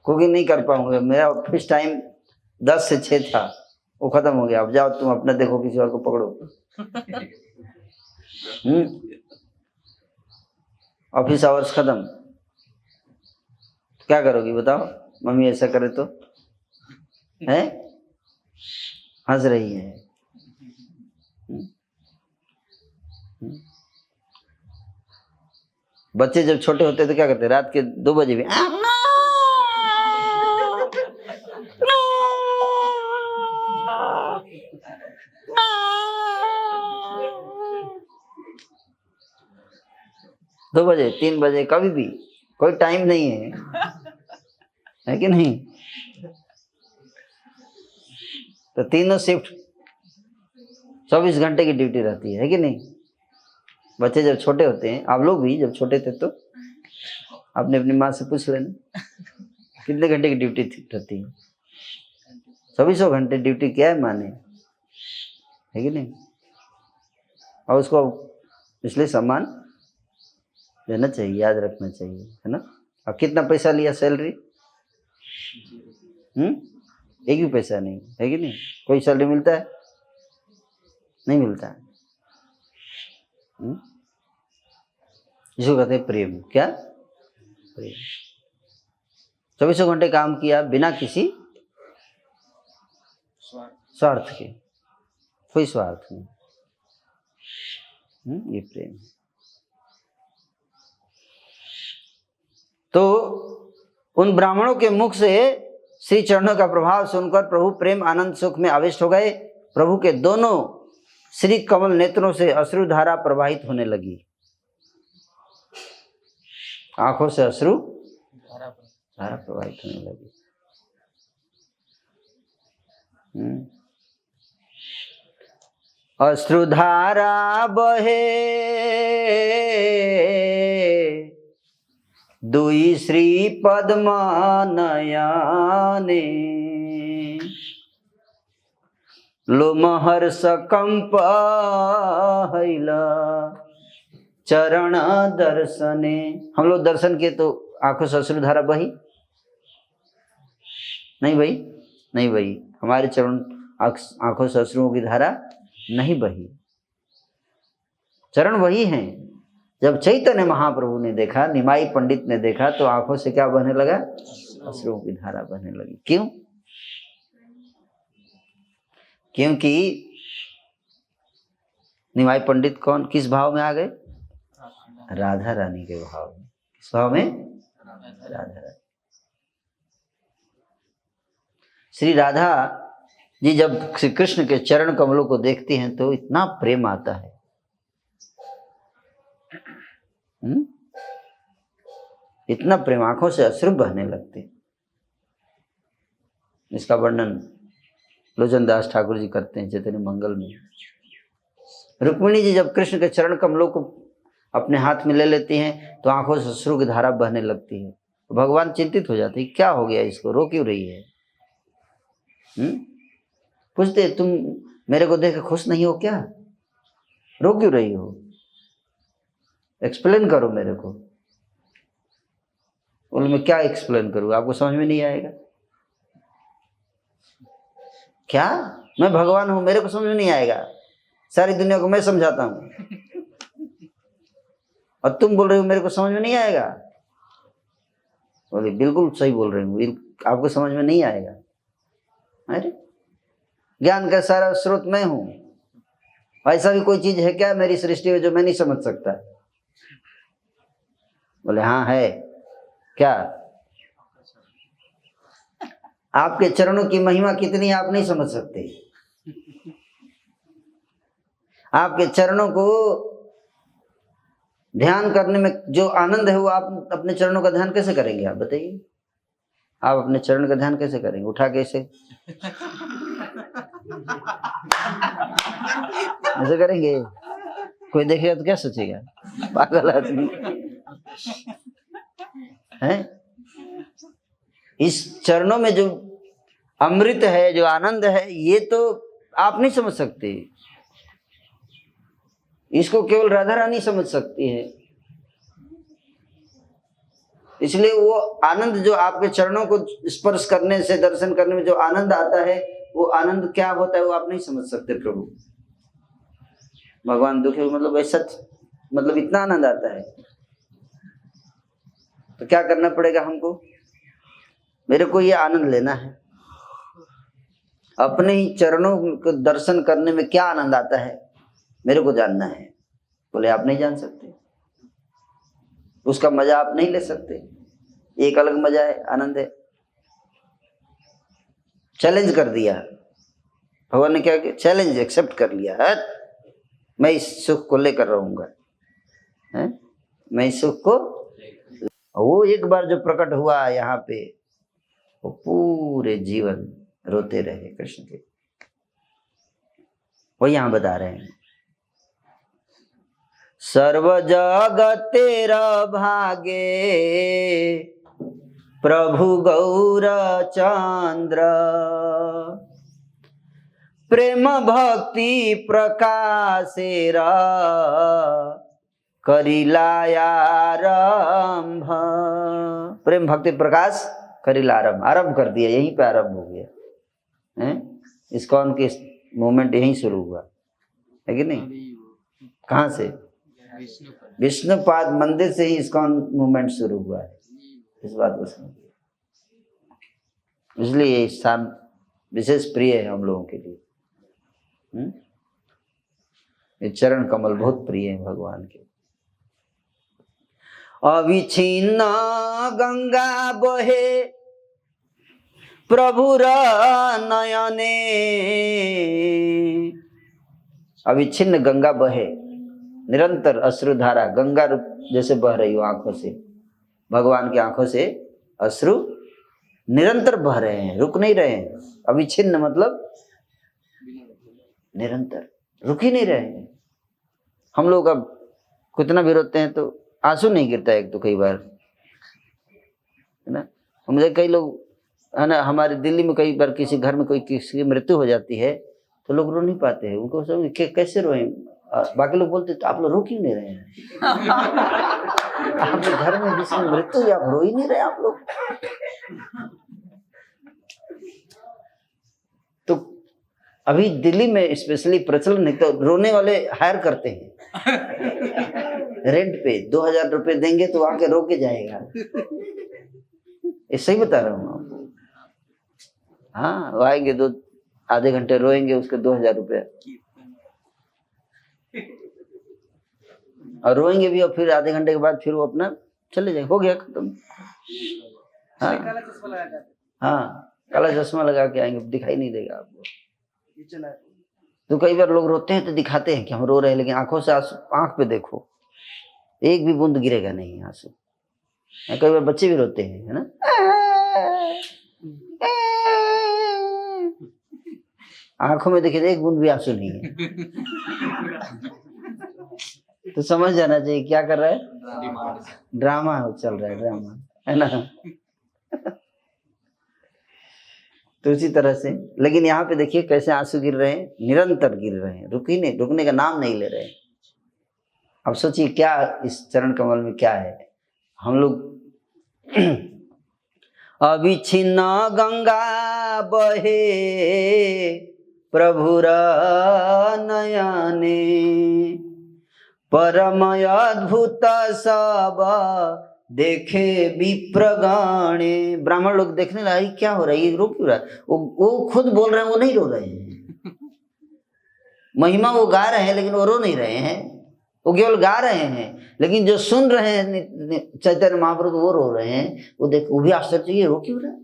कुकिंग नहीं कर पाऊंगा, मेरा ऑफिस टाइम 10 से 6 था, वो खत्म हो गया, अब जाओ तुम अपना देखो, किसी और को पकड़ो। ऑफिस आवर्स खत्म, क्या करोगी बताओ? मम्मी ऐसा करे तो है, हंस रही है। बच्चे जब छोटे होते तो क्या करते? रात के 2 बजे भी 2 बजे 3 बजे कभी भी, कोई टाइम नहीं है कि नहीं? तो तीनों शिफ्ट 24 घंटे की ड्यूटी रहती है कि नहीं? बच्चे जब छोटे होते हैं, आप लोग भी जब छोटे थे तो आपने अपनी माँ से पूछ लेना कितने घंटे की ड्यूटी रहती है? 24 घंटे ड्यूटी क्या है माने, है कि नहीं? और उसको इसलिए सम्मान देना चाहिए, याद रखना चाहिए, है ना। अब कितना पैसा लिया सैलरी? एक भी पैसा नहीं, है कि नहीं? कोई सैलरी मिलता है? नहीं मिलता है। जिसको कहते हैं प्रेम। क्या? प्रेम। 24 घंटे काम किया बिना किसी स्वार्थ के, कोई स्वार्थ नहीं, ये प्रेम। तो उन ब्राह्मणों के मुख से श्री चरणों का प्रभाव सुनकर प्रभु प्रेम आनंद सुख में आविष्ट हो गए। प्रभु के दोनों श्री कमल नेत्रों से अश्रुधारा प्रवाहित होने लगी, आंखों से अश्रु धारा प्रवाहित होने लगी। अश्रुधारा बहे दुई श्री पद्म नयने, लोमहर्ष कंप हैला चरण दर्शने। हम लोग दर्शन किए तो आंखों से अश्रुधारा बही? नहीं बही, नहीं बही। हमारे चरण आंखों से अश्रुओं की धारा नहीं बही। चरण वही हैं। जब चैतन्य महाप्रभु ने देखा, निमाई पंडित ने देखा, तो आंखों से क्या बहने लगा? अश्रुओं की धारा बहने लगी। क्यों? क्योंकि निमाई पंडित कौन, किस भाव में आ गए? राधा रानी के भाव में। किस भाव में? राधा रानी। श्री राधा जी जब श्री कृष्ण के चरण कमलों को देखती हैं तो इतना प्रेम आता है। इतना प्रेम, आंखों से अश्रु बहने लगते। इसका वर्णन लोचन दास ठाकुर जी करते हैं चैतन्य मंगल में। रुक्मिणी जी जब कृष्ण के चरण कमलों को अपने हाथ में ले लेती हैं तो आंखों से अश्रु की धारा बहने लगती है। तो भगवान चिंतित हो जाते हैं, क्या हो गया इसको, रो क्यों रही है? पूछते तुम मेरे को देख के खुश नहीं हो क्या? रो क्यों रही हो? एक्सप्लेन करो मेरे को। बोले मैं क्या एक्सप्लेन करूँ, आपको समझ में नहीं आएगा क्या? मैं भगवान हूं, मेरे को समझ में नहीं आएगा? सारी दुनिया को मैं समझाता हूं और तुम बोल रहे हो मेरे को समझ में नहीं आएगा? बोले बिल्कुल सही बोल रहे हूँ, आपको समझ में नहीं आएगा। अरे ज्ञान का सारा स्रोत मैं हूं, ऐसा भी कोई चीज है क्या मेरी सृष्टि में जो मैं नहीं समझ सकता? बोले हाँ है। क्या? आपके चरणों की महिमा कितनी आप नहीं समझ सकते। आपके चरणों को ध्यान करने में जो आनंद है वो आप अपने चरणों का ध्यान कैसे करेंगे? आप बताइए, आप अपने चरण का ध्यान कैसे करेंगे? उठा कैसे ऐसे करेंगे? कोई देखेगा तो क्या सोचेगा, पागल आदमी है। इस चरणों में जो अमृत है, जो आनंद है, ये तो आप नहीं समझ सकते। इसको केवल राधा रानी समझ सकती है। इसलिए वो आनंद जो आपके चरणों को स्पर्श करने से, दर्शन करने में जो आनंद आता है, वो आनंद क्या होता है वो आप नहीं समझ सकते। प्रभु भगवान दुखी मतलब ऐसा, मतलब इतना आनंद आता है। तो क्या करना पड़ेगा हमको? मेरे को ये आनंद लेना है। अपने ही चरणों को दर्शन करने में क्या आनंद आता है मेरे को जानना है। बोले आप नहीं जान सकते, उसका मजा आप नहीं ले सकते। एक अलग मजा है, आनंद है। चैलेंज कर दिया भगवान ने, क्या किया? चैलेंज एक्सेप्ट कर लिया है। मैं इस सुख को लेकर रहूंगा, मैं इस सुख को। वो एक बार जो प्रकट हुआ यहाँ पे, वो पूरे जीवन रोते रहे कृष्ण के। वो यहां बता रहे हैं, सर्व जगत तेरा भागे प्रभु गौर चंद्र, प्रेम भक्ति प्रकाशेरा करिलायारंभ। प्रेम भक्ति प्रकाश करिलारंभ, आरंभ कर दिया, यहीं पे आरंभ हो गया है। इस्कॉन के मूवमेंट यहीं शुरू हुआ है कि नहीं? कहाँ से? विष्णुपाद मंदिर से ही इस्कॉन मूवमेंट शुरू हुआ है। इस बात को समझिए। इसलिए ये स्थान विशेष प्रिय है हम लोगों के लिए। ये चरण कमल बहुत प्रिय है भगवान के। अविच्छिन्न गंगा बहे प्रभुर नयने, अविच्छिन्न गंगा बहे, निरंतर अश्रुधारा गंगा रूप जैसे बह रही हो आंखों से। भगवान की आंखों से अश्रु निरंतर बह रहे हैं, रुक नहीं रहे हैं। अविच्छिन्न मतलब निरंतर, रुक ही नहीं रहे हैं। हम लोग अब कितना भी रोते हैं तो आंसू नहीं गिरता एक तो, कई बार है ना। मुझे कई लोग है ना, हमारे दिल्ली में कई बार किसी घर में कोई किसी की मृत्यु हो जाती है तो लोग रो नहीं पाते हैं। उनको समझ कैसे रोए? बाकी लोग बोलते तो आप लोग रो क्यों नहीं रहे हैं? आपके घर में जिसकी मृत्यु हुई आप रो ही नहीं रहे आप लोग। तो अभी दिल्ली में स्पेशली प्रचलन है, तो रोने वाले हायर करते हैं रेंट पे। 2000 रुपए देंगे तो आके रो के जाएगा। ये सही बता रहा हूँ आपको। हाँ, वो आएंगे, आधे घंटे रोएंगे, उसके 2000 रुपये, और रोएंगे भी, और फिर आधे घंटे के बाद फिर वो अपना चले जाएंगे। हो गया खत्म। हाँ हाँ, काला चश्मा लगा के आएंगे, दिखाई नहीं देगा आपको। तो कई बार लोग रोते हैं तो दिखाते हैं कि हम रो रहे हैं, लेकिन आंखों से आंसू, आंख पे देखो एक भी बूंद गिरेगा नहीं आंसू। कई बार बच्चे भी रोते हैं, है ना, आंखों में देखिए एक बूंद भी आंसू नहीं है। तो समझ जाना चाहिए क्या कर रहा है, ड्रामा चल रहा है, ड्रामा है ना। तो उसी तरह से, लेकिन यहाँ पे देखिए कैसे आंसू गिर रहे हैं, निरंतर गिर रहे हैं, रुकने का नाम नहीं ले रहे हैं। अब सोचिए क्या इस चरण कमल में क्या है। हम लोग अविच्छिन्न गंगा बहे प्रभुर नयने, परम अद्भुत सब देखे विप्रगणे। ब्राह्मण लोग देखने लगे क्या हो रहा है, ये रो क्यों रहा है। वो खुद बोल रहे हैं, वो नहीं रो रहे हैं। महिमा वो गा रहे हैं लेकिन वो रो नहीं रहे हैं, वो केवल गा रहे हैं। लेकिन जो सुन रहे हैं चैतन्य महाप्रभु वो रो रहे हैं। वो देख, वो भी आश्चर्य, ये रो क्यों रहा है,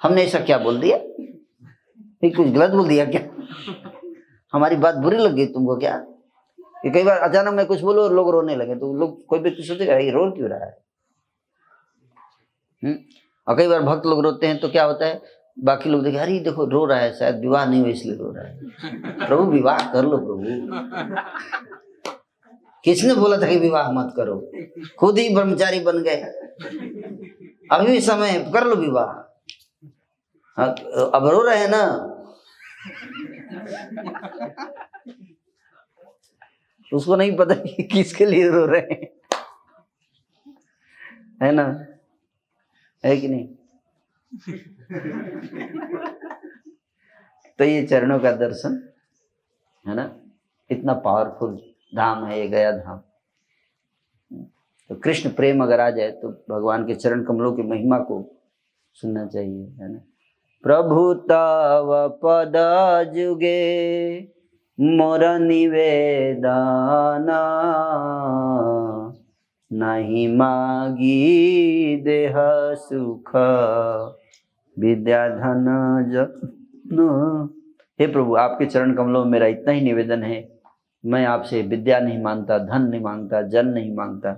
हमने ऐसा क्या बोल दिया, ये कुछ गलत बोल दिया क्या, हमारी बात बुरी लग गई तुमको क्या। ये कई बार अचानक मैं कुछ बोलो और लोग रोने लगे तो लोग, कोई व्यक्ति सोचेगा ये रो क्यों रहा है। और कई बार भक्त लोग रोते हैं तो क्या होता है, बाकी लोग देखे अरे देखो रो रहा है, शायद विवाह नहीं हुआ इसलिए रो रहा है। प्रभु विवाह कर लो प्रभु, किसने बोला था कि विवाह मत करो, खुद ही ब्रह्मचारी बन गए, अभी भी समय है, कर लो विवाह। अब रो रहे हैं ना, उसको नहीं पता कि किसके लिए रो रहे हैं, है ना, है कि नहीं। तो ये चरणों का दर्शन है ना, इतना पावरफुल धाम है ये गया धाम। तो कृष्ण प्रेम अगर आ जाए तो भगवान के चरण कमलों की महिमा को सुनना चाहिए, है ना। प्रभु तव पद जुगे मोर निवेदन, नहीं मागी देह सुख विद्या धन जन। हे प्रभु, आपके चरण कमलों में मेरा इतना ही निवेदन है, मैं आपसे विद्या नहीं मांगता, धन नहीं मांगता, जन नहीं मांगता,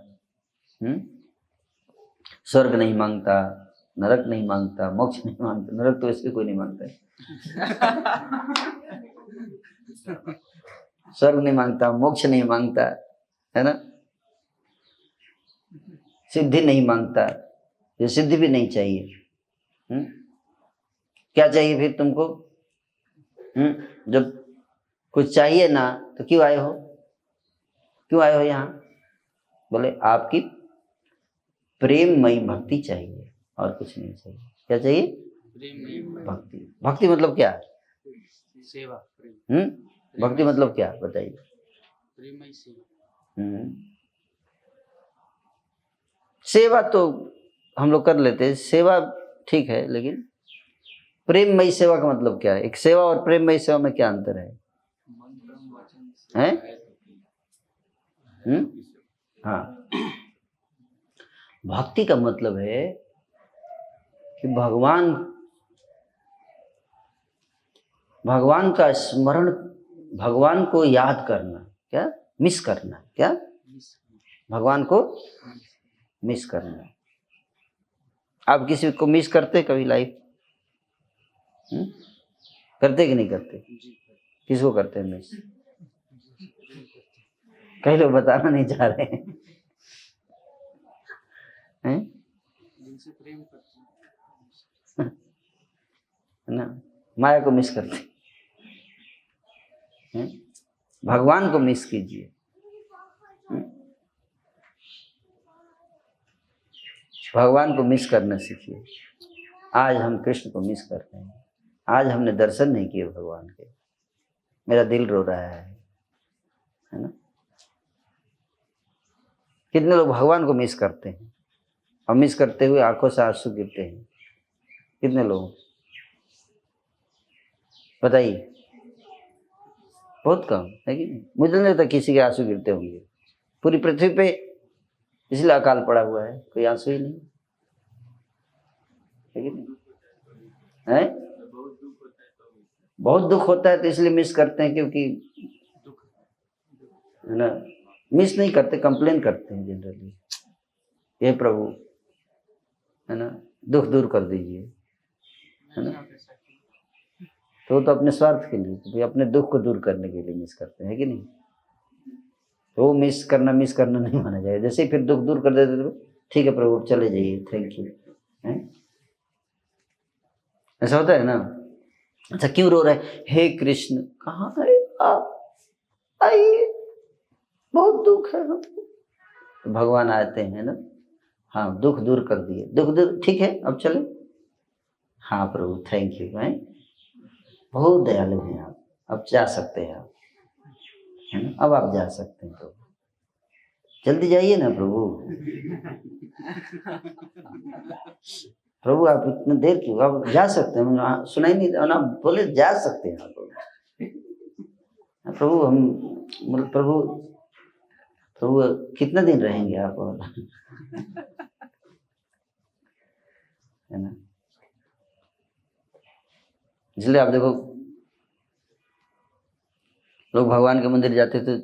स्वर्ग नहीं मांगता, नरक नहीं मांगता, मोक्ष नहीं मांगता। नरक तो इसके कोई नहीं मांगता है। स्वर्ग नहीं मांगता, मोक्ष नहीं मांगता, है ना, सिद्धि नहीं मांगता, ये सिद्धि भी नहीं चाहिए। क्या चाहिए फिर तुमको? जब कुछ चाहिए ना तो क्यों आए हो, क्यों आए हो यहाँ? बोले आपकी प्रेममयी भक्ति चाहिए और कुछ नहीं चाहिए। क्या चाहिए? भक्ति। भक्ति मतलब क्या?
सेवा।
भक्ति मतलब क्या बताइए?
प्रेममयी सेवा।
सेवा तो हम लोग कर लेते हैं, सेवा ठीक है, लेकिन प्रेममयी सेवा का मतलब क्या है? एक सेवा और प्रेममयी सेवा में क्या अंतर है? हैं? हाँ, भक्ति का मतलब है कि भगवान का स्मरण, भगवान को याद करना, क्या मिस करना, क्या भगवान को मिस करना। आप किसी को मिस करते कभी लाइफ? करते कि नहीं करते? किसको करते हैं मिस? कई लोग बताना नहीं चाह रहे हैं। ना, माया को मिस करते हैं, भगवान को मिस कीजिए। भगवान को मिस करना सीखिए। आज हम कृष्ण को मिस कर रहे हैं, आज हमने दर्शन नहीं किए भगवान के, मेरा दिल रो रहा है ना। कितने लोग भगवान को मिस करते हैं और मिस करते हुए आंखों से आंसू गिरते हैं? कितने लोग बताइए? बहुत कम है कि नहीं? मुझे नहीं लगता किसी के आंसू गिरते होंगे पूरी पृथ्वी पे, इसलिए अकाल पड़ा हुआ है, कोई आंसू ही नहीं है कि नहीं है? बहुत दुख होता है तो इसलिए मिस करते हैं, क्योंकि है ना, मिस नहीं करते, कंप्लेन करते हैं जनरली, हे प्रभु है ना दुख दूर कर दीजिए, है ना। तो अपने स्वार्थ के लिए, तो अपने दुख को दूर करने के लिए मिस करते हैं कि नहीं। तो मिस करना नहीं माना जाएगा। जैसे ही फिर दुख दूर कर देते तो ठीक है प्रभु चले जाइए, थैंक यू, है। ऐसा होता है ना। अच्छा क्यों रो रहे हैं? हे कृष्ण कहाँ है आप, आइए, बहुत दुख है हमको। तो भगवान आते हैं ना, हाँ दुख दूर कर दिए, दुख दूर, ठीक है अब चले। हाँ प्रभु थैंक यू, है बहुत दयालु हैं आप, अब जा सकते हैं आप, है ना, अब आप जा सकते हैं। तो जल्दी जाइए ना प्रभु। प्रभु आप इतनी देर क्यों, आप जा सकते हैं, मुझे सुनाई नहीं ना, बोले जा सकते हैं आप। प्रभु हम प्रभु प्रभु कितना दिन रहेंगे आप, है ना। इसलिए आप देखो लोग भगवान के मंदिर जाते तो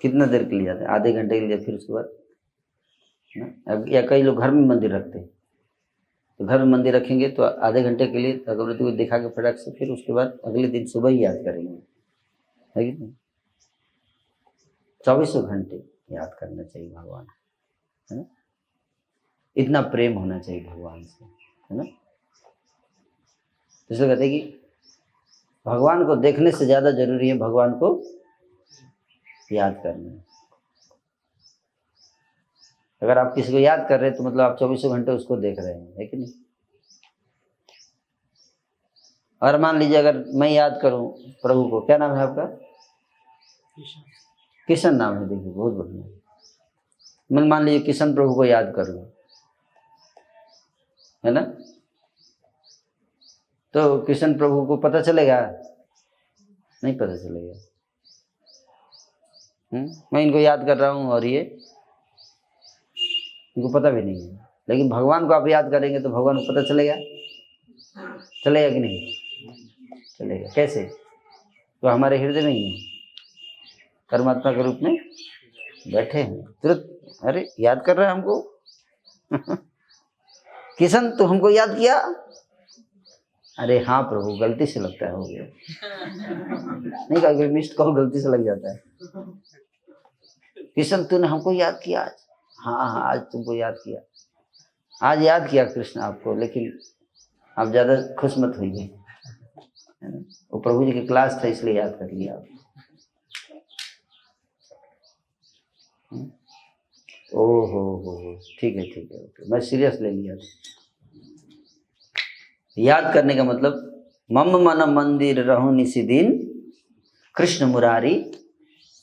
कितना देर के लिए जाते हैं, आधे घंटे के लिए, फिर उसके बाद ना, या कई लोग घर में मंदिर रखते हैं, तो घर में मंदिर रखेंगे तो आधे घंटे के लिए अगरबत्ती को दिखा के फटाक से, फिर उसके बाद अगले दिन सुबह ही याद करेंगे, है कि नहीं। 24 घंटे याद करना चाहिए भगवान, है ना। इतना प्रेम होना चाहिए भगवान से, है ना। इसलिए कहते हैं कि भगवान को देखने से ज्यादा जरूरी है भगवान को याद करना। अगर आप किसी को याद कर रहे हैं तो मतलब आप 24 घंटे उसको देख रहे हैं, है कि नहीं। और मान लीजिए अगर मैं याद करूं प्रभु को, क्या नाम है आपका? किशन नाम है, देखिए बहुत बढ़िया। मैं मान लीजिए किशन प्रभु को याद कर लूं, है ना, तो किशन प्रभु को पता चलेगा? नहीं पता चलेगा। मैं इनको याद कर रहा हूँ और ये इनको पता भी नहीं है, लेकिन भगवान को आप याद करेंगे तो भगवान को पता चलेगा, चलेगा कि नहीं चलेगा? कैसे? तो हमारे हृदय में ही है, परमात्मा के रूप में बैठे हैं, तुरंत अरे याद कर रहा है हमको। किशन तो हमको याद किया, अरे हाँ प्रभु गलती से लगता है हो गया। नहीं कहा, मिस्ड कॉल गलती से लग जाता है। किशन तूने हमको याद किया आज, हाँ हाँ आज तुमको याद किया, आज याद किया कृष्ण आपको, लेकिन आप ज्यादा खुश मत होइए, है ना। वो प्रभु जी की क्लास था इसलिए याद कर लिया आप। ओहो हो ठीक है ओके, मैं सीरियस ले लिया। याद करने का मतलब मम मन मंदिर रहूं निसी दिन कृष्ण मुरारी,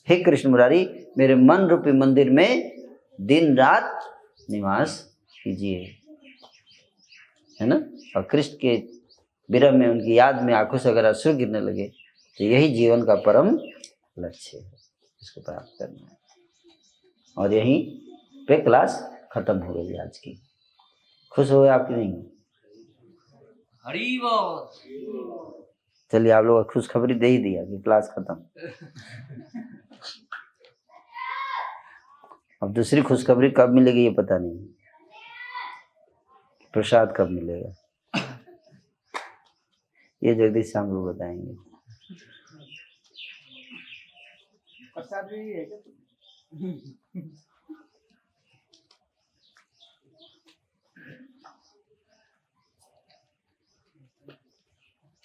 हे कृष्ण मुरारी मेरे मन रूपी मंदिर में दिन रात निवास कीजिए, है ना। और कृष्ण के विरह में, उनकी याद में आंखों से अगर अश्रु गिरने लगे तो यही जीवन का परम लक्ष्य है, इसको प्राप्त करना है। और यहीं पे क्लास खत्म हो गई आज की। खुश हो गए आप कि नहीं?
हरी बोल।
चलिए आप लोग खुशखबरी दे ही दिया कि क्लास खत्म। अब दूसरी खुशखबरी कब मिलेगी ये पता नहीं, प्रसाद कब मिलेगा ये जगदीश शाम लोग बताएंगे।
प्रसाद भी है क्या?